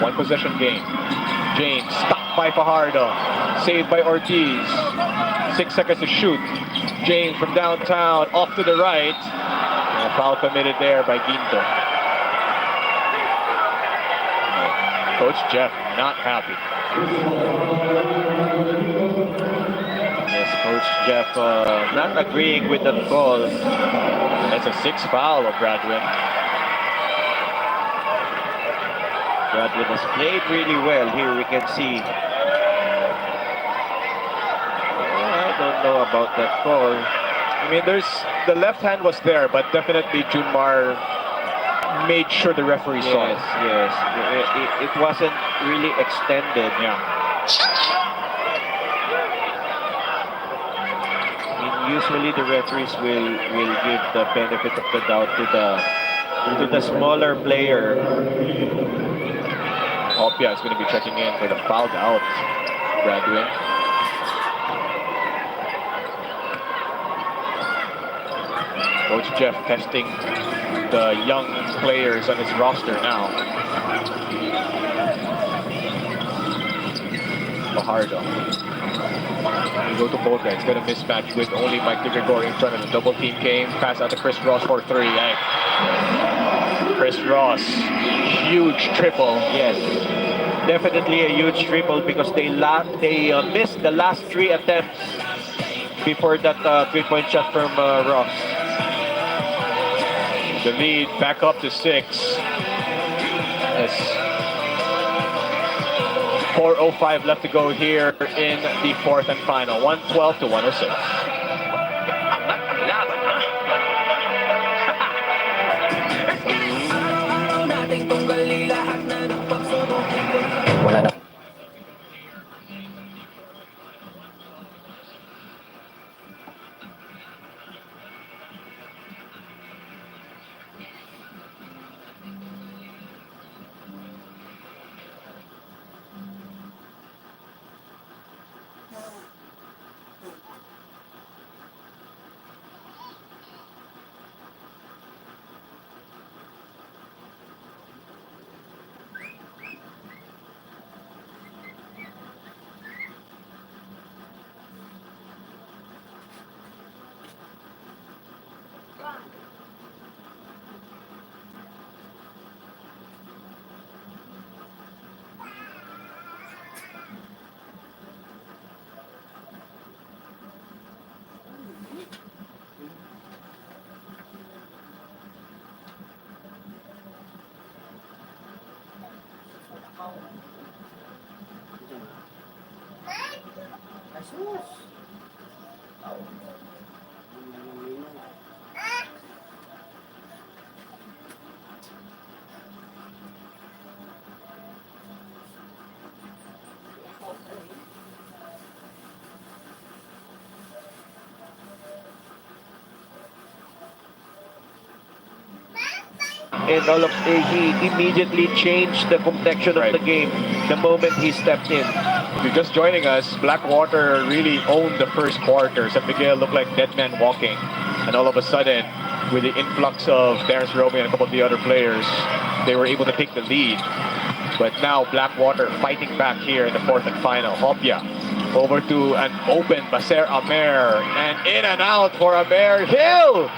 One possession game. James stopped by Fajardo. Saved by Ortiz. 6 seconds to shoot. James from downtown, off to the right. And a foul committed there by Ginto. Coach Jeff not happy. Yes, Coach Jeff not agreeing with that call. That's a 6th foul of Bradwin. Bradwin has played really well here, we can see. I don't know about that call. I mean, the left hand was there, but definitely Junmar made sure the referee saw it. Yes, it wasn't really extended. Yeah. I mean, usually the referees will give the benefit of the doubt to the smaller player. Opia is going to be checking in for the fouled out Bradwin. Coach Jeff testing the young players on his roster now. Fajardo. We go to Boca. It's got a mismatch with only Mike DeGregorio in front of him. Double team came. Pass out to Chris Ross for 3. Chris Ross. Huge triple. Yes. Definitely a huge triple because they missed the last 3 attempts before that 3-point shot from Ross. The lead back up to 6. Yes. 4:05 left to go here in the 4th and final. 112 to 106. And he immediately changed the complexion of the game the moment he stepped in. If you're just joining us, Blackwater really owned the first quarter. Sanmiguel looked like dead man walking. And all of a sudden, with the influx of Terrence Romeo and a couple of the other players, they were able to take the lead. But now Blackwater fighting back here in the fourth and final. Hopia over to an open Baser Amer. And in and out for Amer. Hill!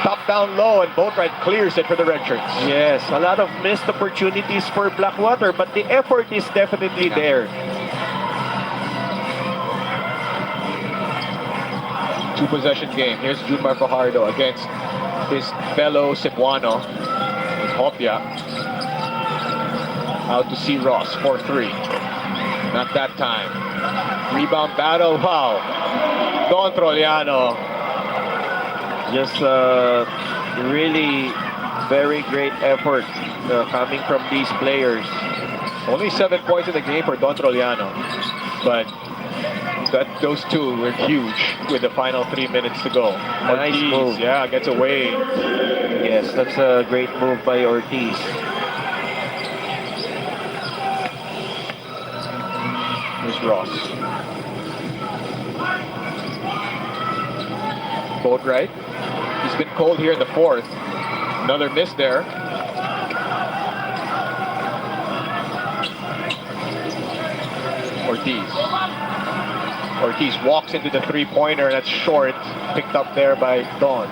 Stop down low and Boatwright clears it for the red shirts. Yes, a lot of missed opportunities for Blackwater, but the effort is definitely there. Two possession game. Here's Junmar Fajardo against his fellow Cebuano. Hopia. Out to C. Ross, 4-3. Not that time. Rebound battle, wow. Don Troliano. Just really very great effort coming from these players. Only 7 points in the game for Don Troliano. But those two were huge with the final 3 minutes to go. Nice Ortiz, move. yeah, gets away. Yes, that's a great move by Ortiz. Here's Ross. Boatwright. He's been cold here in the fourth. Another miss there. Ortiz walks into the three-pointer. That's short. Picked up there by Don.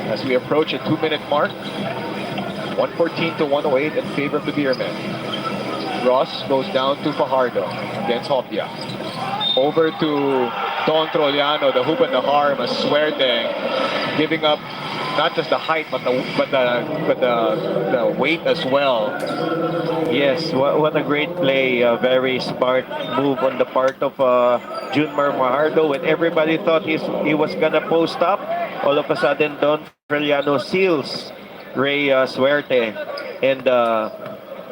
As we approach a 2-minute mark. 114 to 108 in favor of the Beermen. Ross goes down to Fajardo against Hopia. Over to Don Troliano, the hoop and the harm, a Suerte, giving up not just the height but the weight as well. Yes, what a great play. A very smart move on the part of Junmar Fajardo. When everybody thought he was gonna post up, all of a sudden Don Troliano seals Ray Suerte, and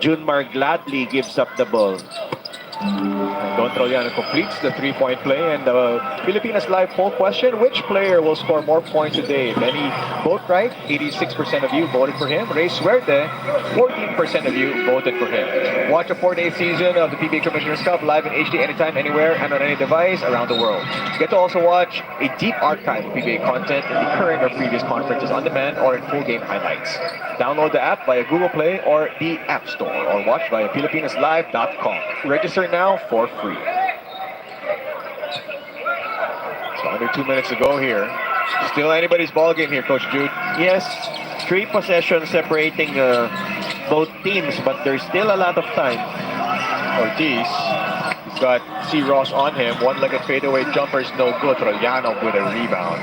Junmar gladly gives up the ball. Don Troliano completes the three-point play, and the Filipinas Live poll question: which player will score more points today? Benny Boatwright, 86% of you voted for him. Ray Suerte, 14% of you voted for him. Watch a 4-day season of the PBA Commissioner's Cup live in HD anytime, anywhere, and on any device around the world. Get to also watch a deep archive of PBA content in the current or previous conferences on demand or in full game highlights. Download the app via Google Play or the App Store, or watch via filipinaslive.com. Register now for free. So under 2 minutes to go here. Still anybody's ball game here, Coach Jude. Yes, 3 possessions separating both teams, but there's still a lot of time. Ortiz, he's got C. Ross on him. One-legged fadeaway jumper's no good. Troliano with a rebound.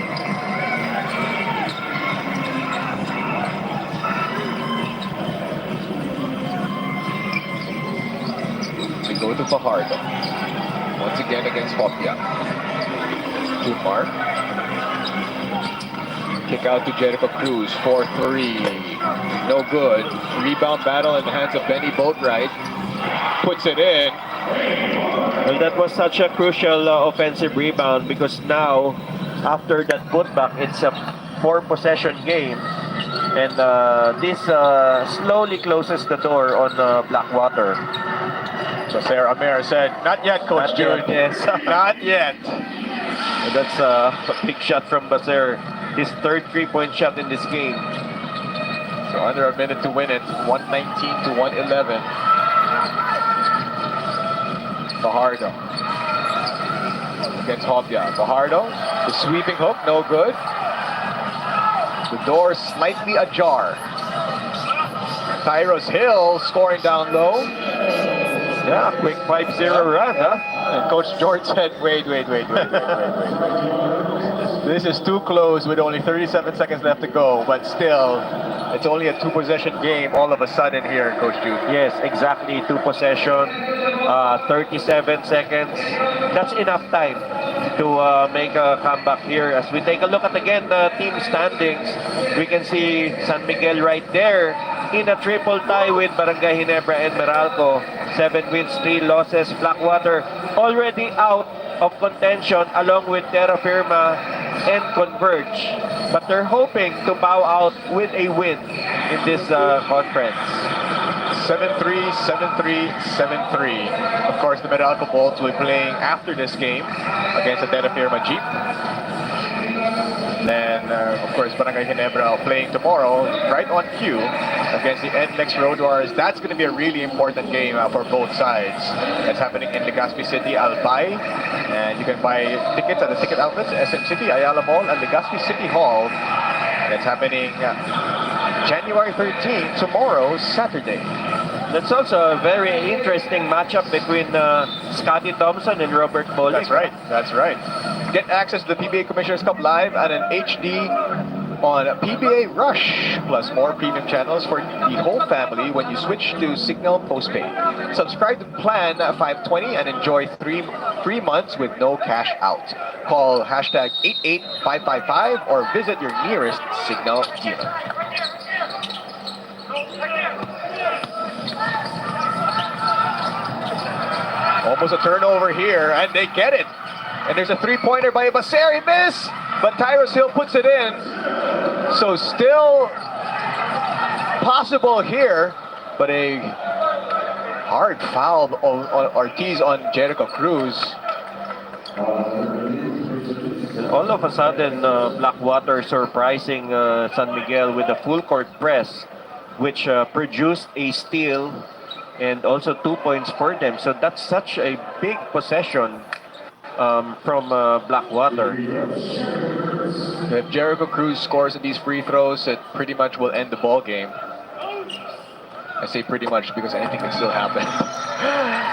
We go to Fajardo. Once again against Hopia. Junmar. Kick out to Jericho Cruz. 4-3. No good. Rebound battle in the hands of Benny Boatwright. Puts it in. Well, that was such a crucial offensive rebound, because now, after that putback, it's a 4-possession game. And this slowly closes the door on Blackwater. So Sarah Amer said, not yet, Coach Jude. Yes. Not yet. And that's a big shot from Baser. His third 3-point shot in this game. So under a minute to win it. 119 to 111. Fajardo against Hopia. Fajardo, the sweeping hook, no good. The door slightly ajar. Tyros Hill scoring down low. Yeah, quick 5-0 run, huh? And Coach George said, wait. This is too close with only 37 seconds left to go, but still, it's only a 2-possession game all of a sudden here, Coach Jude. Yes, exactly. 2 possession, 37 seconds. That's enough time to make a comeback here. As we take a look at again the team standings, we can see San Miguel right there in a triple tie with Barangay Ginebra and Meralco. 7 wins, 3 losses. Blackwater already out of contention along with Terra Firma and Converge. But they're hoping to bow out with a win in this conference. 7-3, 7-3, 7-3. Of course, the Meralco Bolts will be playing after this game against the Terra Firma Jeep. Then, of course, Barangay Ginebra playing tomorrow, right on cue, against the NLEX Road Warriors. That's going to be a really important game for both sides. That's happening in Legazpi City, Albay. And you can buy tickets at the ticket outlets, SM City, Ayala Mall, and Legazpi City Hall. That's happening January 13th, tomorrow, Saturday. That's also a very interesting matchup between Scotty Thompson and Robert Bolick. That's right, that's right. Get access to the PBA Commissioners Cup live and an HD on PBA Rush, plus more premium channels for the whole family when you switch to Signal Postpaid. Subscribe to Plan 520 and enjoy 3 months with no cash out. Call hashtag 88555 or visit your nearest Signal dealer. Almost a turnover here, and they get it. And there's a three-pointer by Baseri, miss, but Tyrus Hill puts it in. So still possible here, but a hard foul on Ortiz on Jericho Cruz. And all of a sudden, Blackwater surprising San Miguel with a full court press, which produced a steal and also 2 points for them. So that's such a big possession from Blackwater. If Jericho Cruz scores at these free throws, it pretty much will end the ball game. I say pretty much because anything can still happen.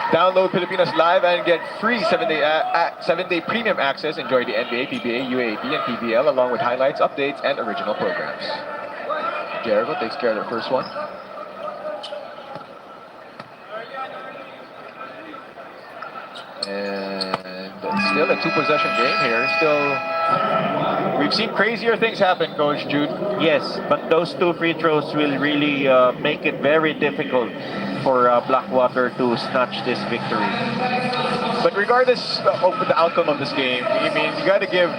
Download Filipinos Live and get free 7-day premium access. Enjoy the NBA, PBA, UAAP, and PBL along with highlights, updates, and original programs. Jericho takes care of the first one. And still a 2-possession game here. Still, we've seen crazier things happen, Coach Jude. Yes, but those 2 free throws will really make it very difficult for Blackwater to snatch this victory. But regardless of the outcome of this game, I mean, you got to give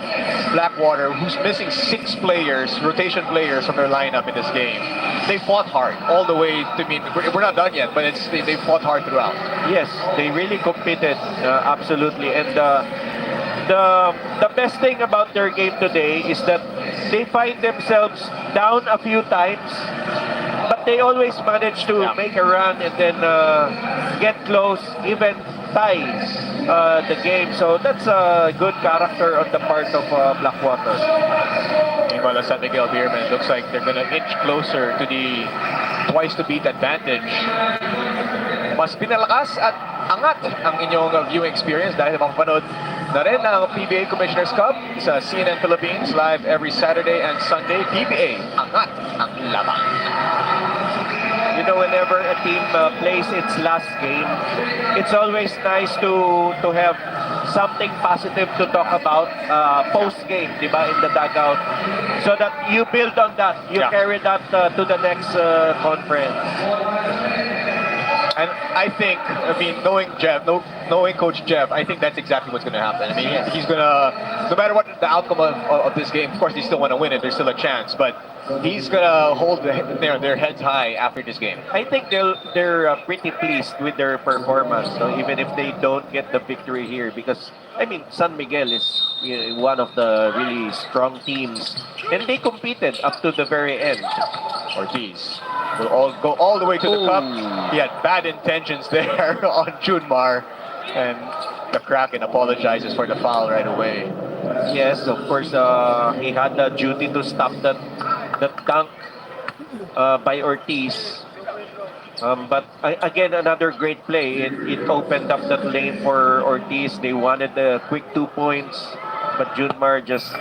Blackwater, who's missing 6 players, rotation players from their lineup in this game, they fought hard all the way. I mean, we're not done yet, but they fought hard throughout. Yes, they really competed, absolutely. And the best thing about their game today is that they find themselves down a few times, but they always manage to make a run and then get close, even ties the game. So that's a good character on the part of Blackwater. Meanwhile, San Miguel Beermen looks like they're going to inch closer to the twice-to-beat advantage. Mas pinalakas at angat ang inyong viewing experience dahil mapapanood na rin ang PBA Commissioners Cup sa CNN Philippines live every Saturday and Sunday. PBA, angat ang laban. You know, whenever a team plays its last game, it's always nice to have something positive to talk about post-game, di ba, in the dugout, so that you build on that, you carry that to the next conference. And I think, I mean, knowing Coach Jeff, I think that's exactly what's going to happen. I mean, he's going to, no matter what the outcome of this game, of course, they still want to win it. There's still a chance, but he's going to hold their heads high after this game. I think they're pretty pleased with their performance, so even if they don't get the victory here, because, I mean, San Miguel is one of the really strong teams, and they competed up to the very end. Ortiz will go all the way to the cup. He had bad intentions there on Junmar, and the Kraken apologizes for the foul right away. Yes, of course, he had the duty to stop that dunk by Ortiz. But again, another great play. It opened up that lane for Ortiz. They wanted a quick 2 points, but Junmar just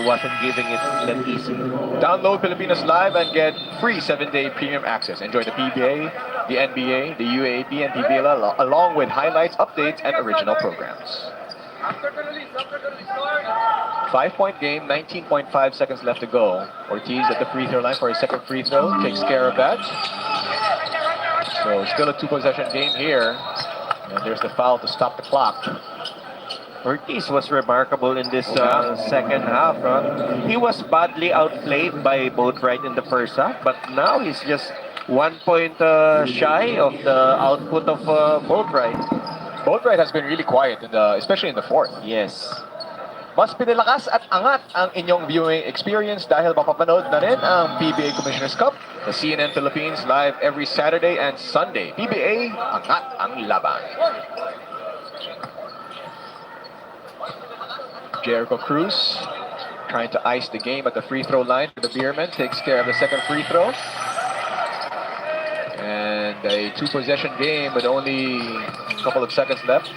wasn't giving it that easy. Download Filipinos Live and get free 7-day premium access. Enjoy the PBA, the NBA, the UAAP, and PBL along with highlights, updates, and original programs. 5-point game, 19.5 seconds left to go. Ortiz at the free throw line for his second free throw, takes care of that. So still a two-possession game here. And there's the foul to stop the clock. Ortiz was remarkable in this second half. He was badly outplayed by Boatwright in the first half, but now he's just 1 point shy of the output of Boatwright. Boatwright has been really quiet, especially in the fourth. Yes. Mas pinilakas at angat ang inyong viewing experience dahil mapapanood na rin ang PBA Commissioner's Cup sa CNN Philippines live every Saturday and Sunday. PBA, angat ang laban. Jericho Cruz trying to ice the game at the free throw line for the Beermen. Takes care of the second free throw. And a two-possession game with only a couple of seconds left.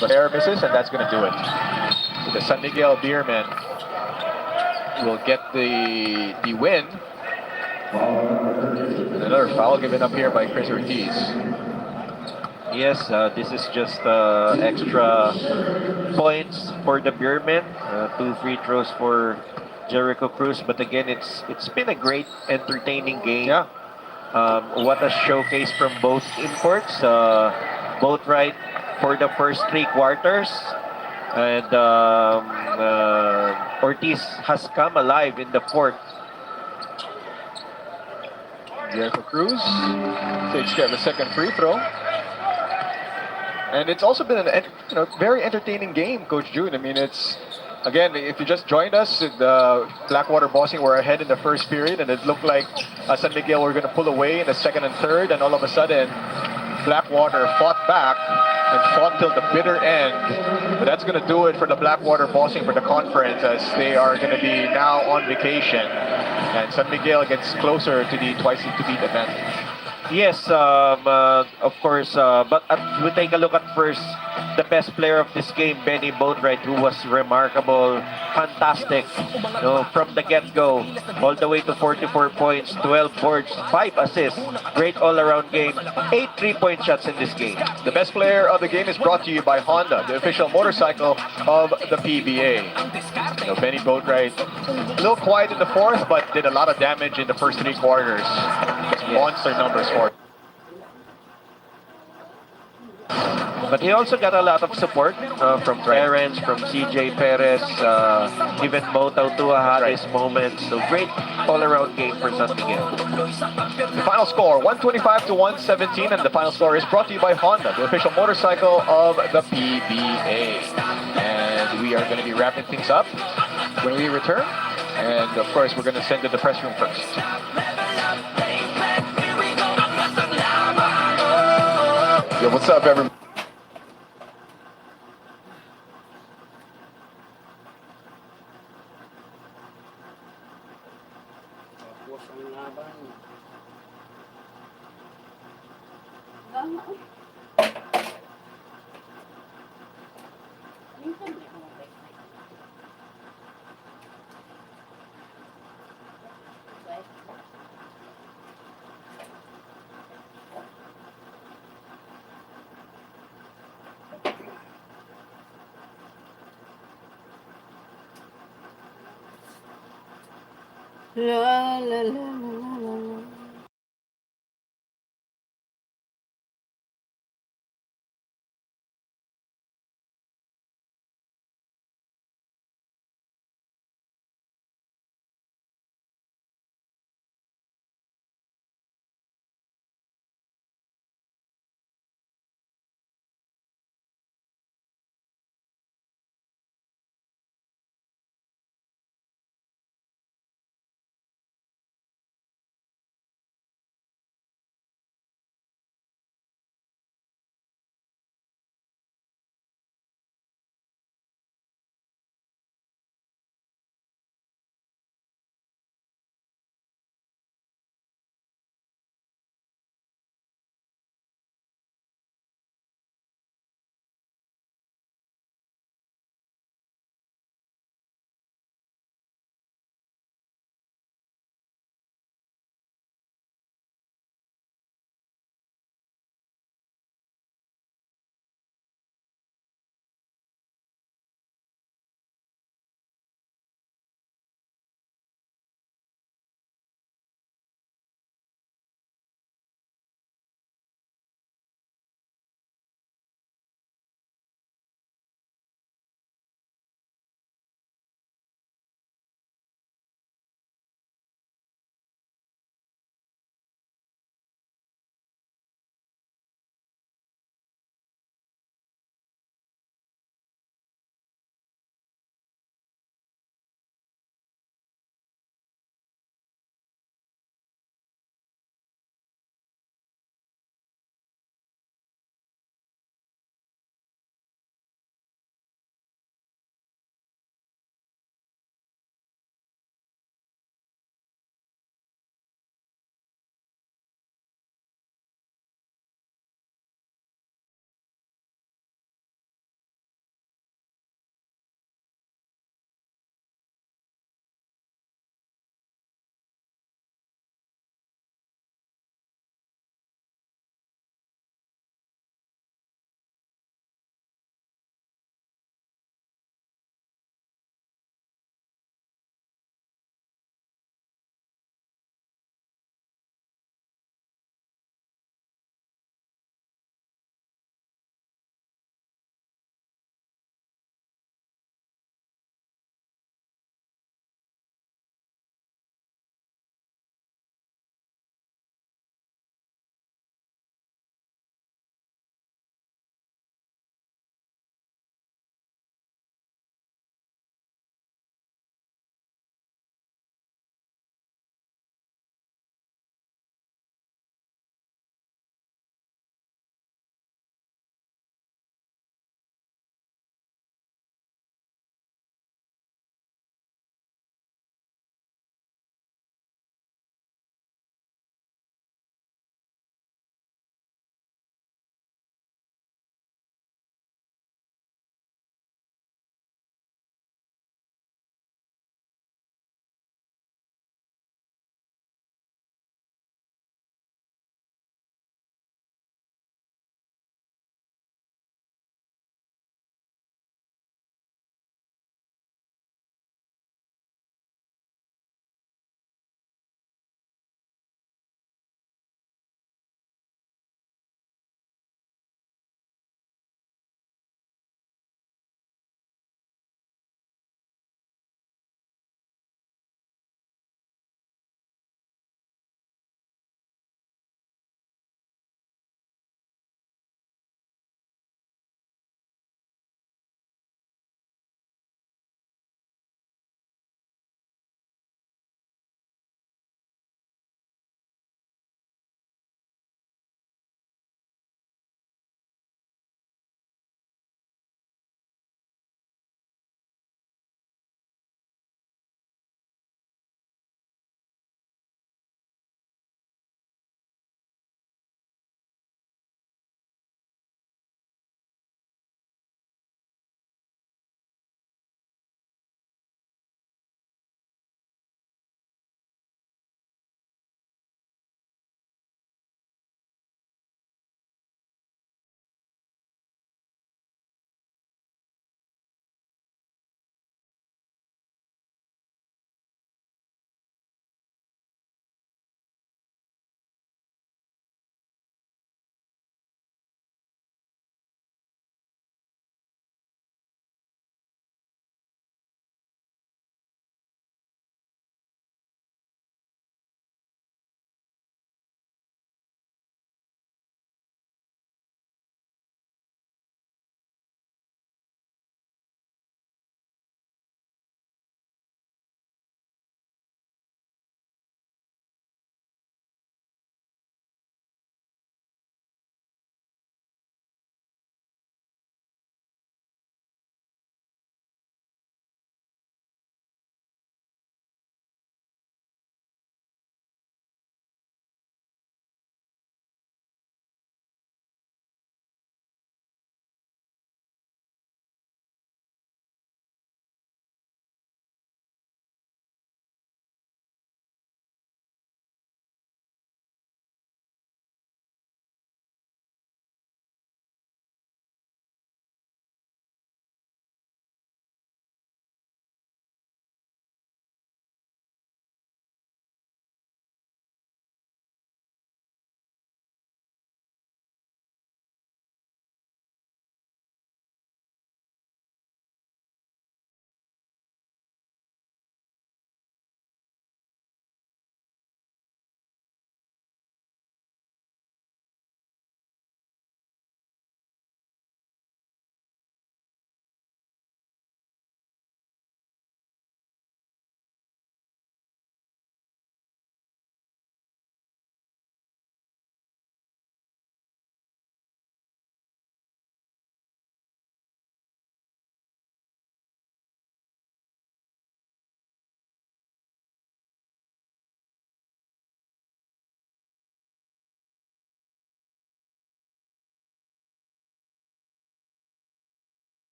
But air misses, and that's going to do it. So the Sanmiguel Beermen will get the win. And another foul given up here by Chris Ortiz. Yes, this is just extra points for the Beermen. 2 free throws for Jericho Cruz. But again, it's been a great, entertaining game. Yeah. What a showcase from both imports. Boatwright for the first 3 quarters. And Ortiz has come alive in the fourth. Jericho Cruz takes care of the second free throw. And it's also been a very entertaining game, Coach June. I mean, it's, again, if you just joined us, the Blackwater Bossing were ahead in the first period, and it looked like Sanmiguel were going to pull away in the second and third, and all of a sudden, Blackwater fought back and fought till the bitter end. But that's going to do it for the Blackwater Bossing for the conference, as they are going to be now on vacation. And Sanmiguel gets closer to the twice-to-beat advantage. Yes, of course. But we take a look at first the best player of this game, Benny Boatwright, who was remarkable, fantastic, from the get-go, all the way to 44 points, 12 boards, 5 assists, great all-around game, 8 3-point shots in this game. The best player of the game is brought to you by Honda, the official motorcycle of the PBA. Benny Boatwright, a little quiet in the fourth, but did a lot of damage in the first 3 quarters. Monster numbers for him. But he also got a lot of support from parents, from CJ Perez, even Motau Tua had his moments. So great all-around game for Sanmiguel. The final score, 125-117, and the final score is brought to you by Honda, the official motorcycle of the PBA. And we are going to be wrapping things up when we return. And of course, we're going to send to the press room first. Yo, what's up, everybody? La la la la.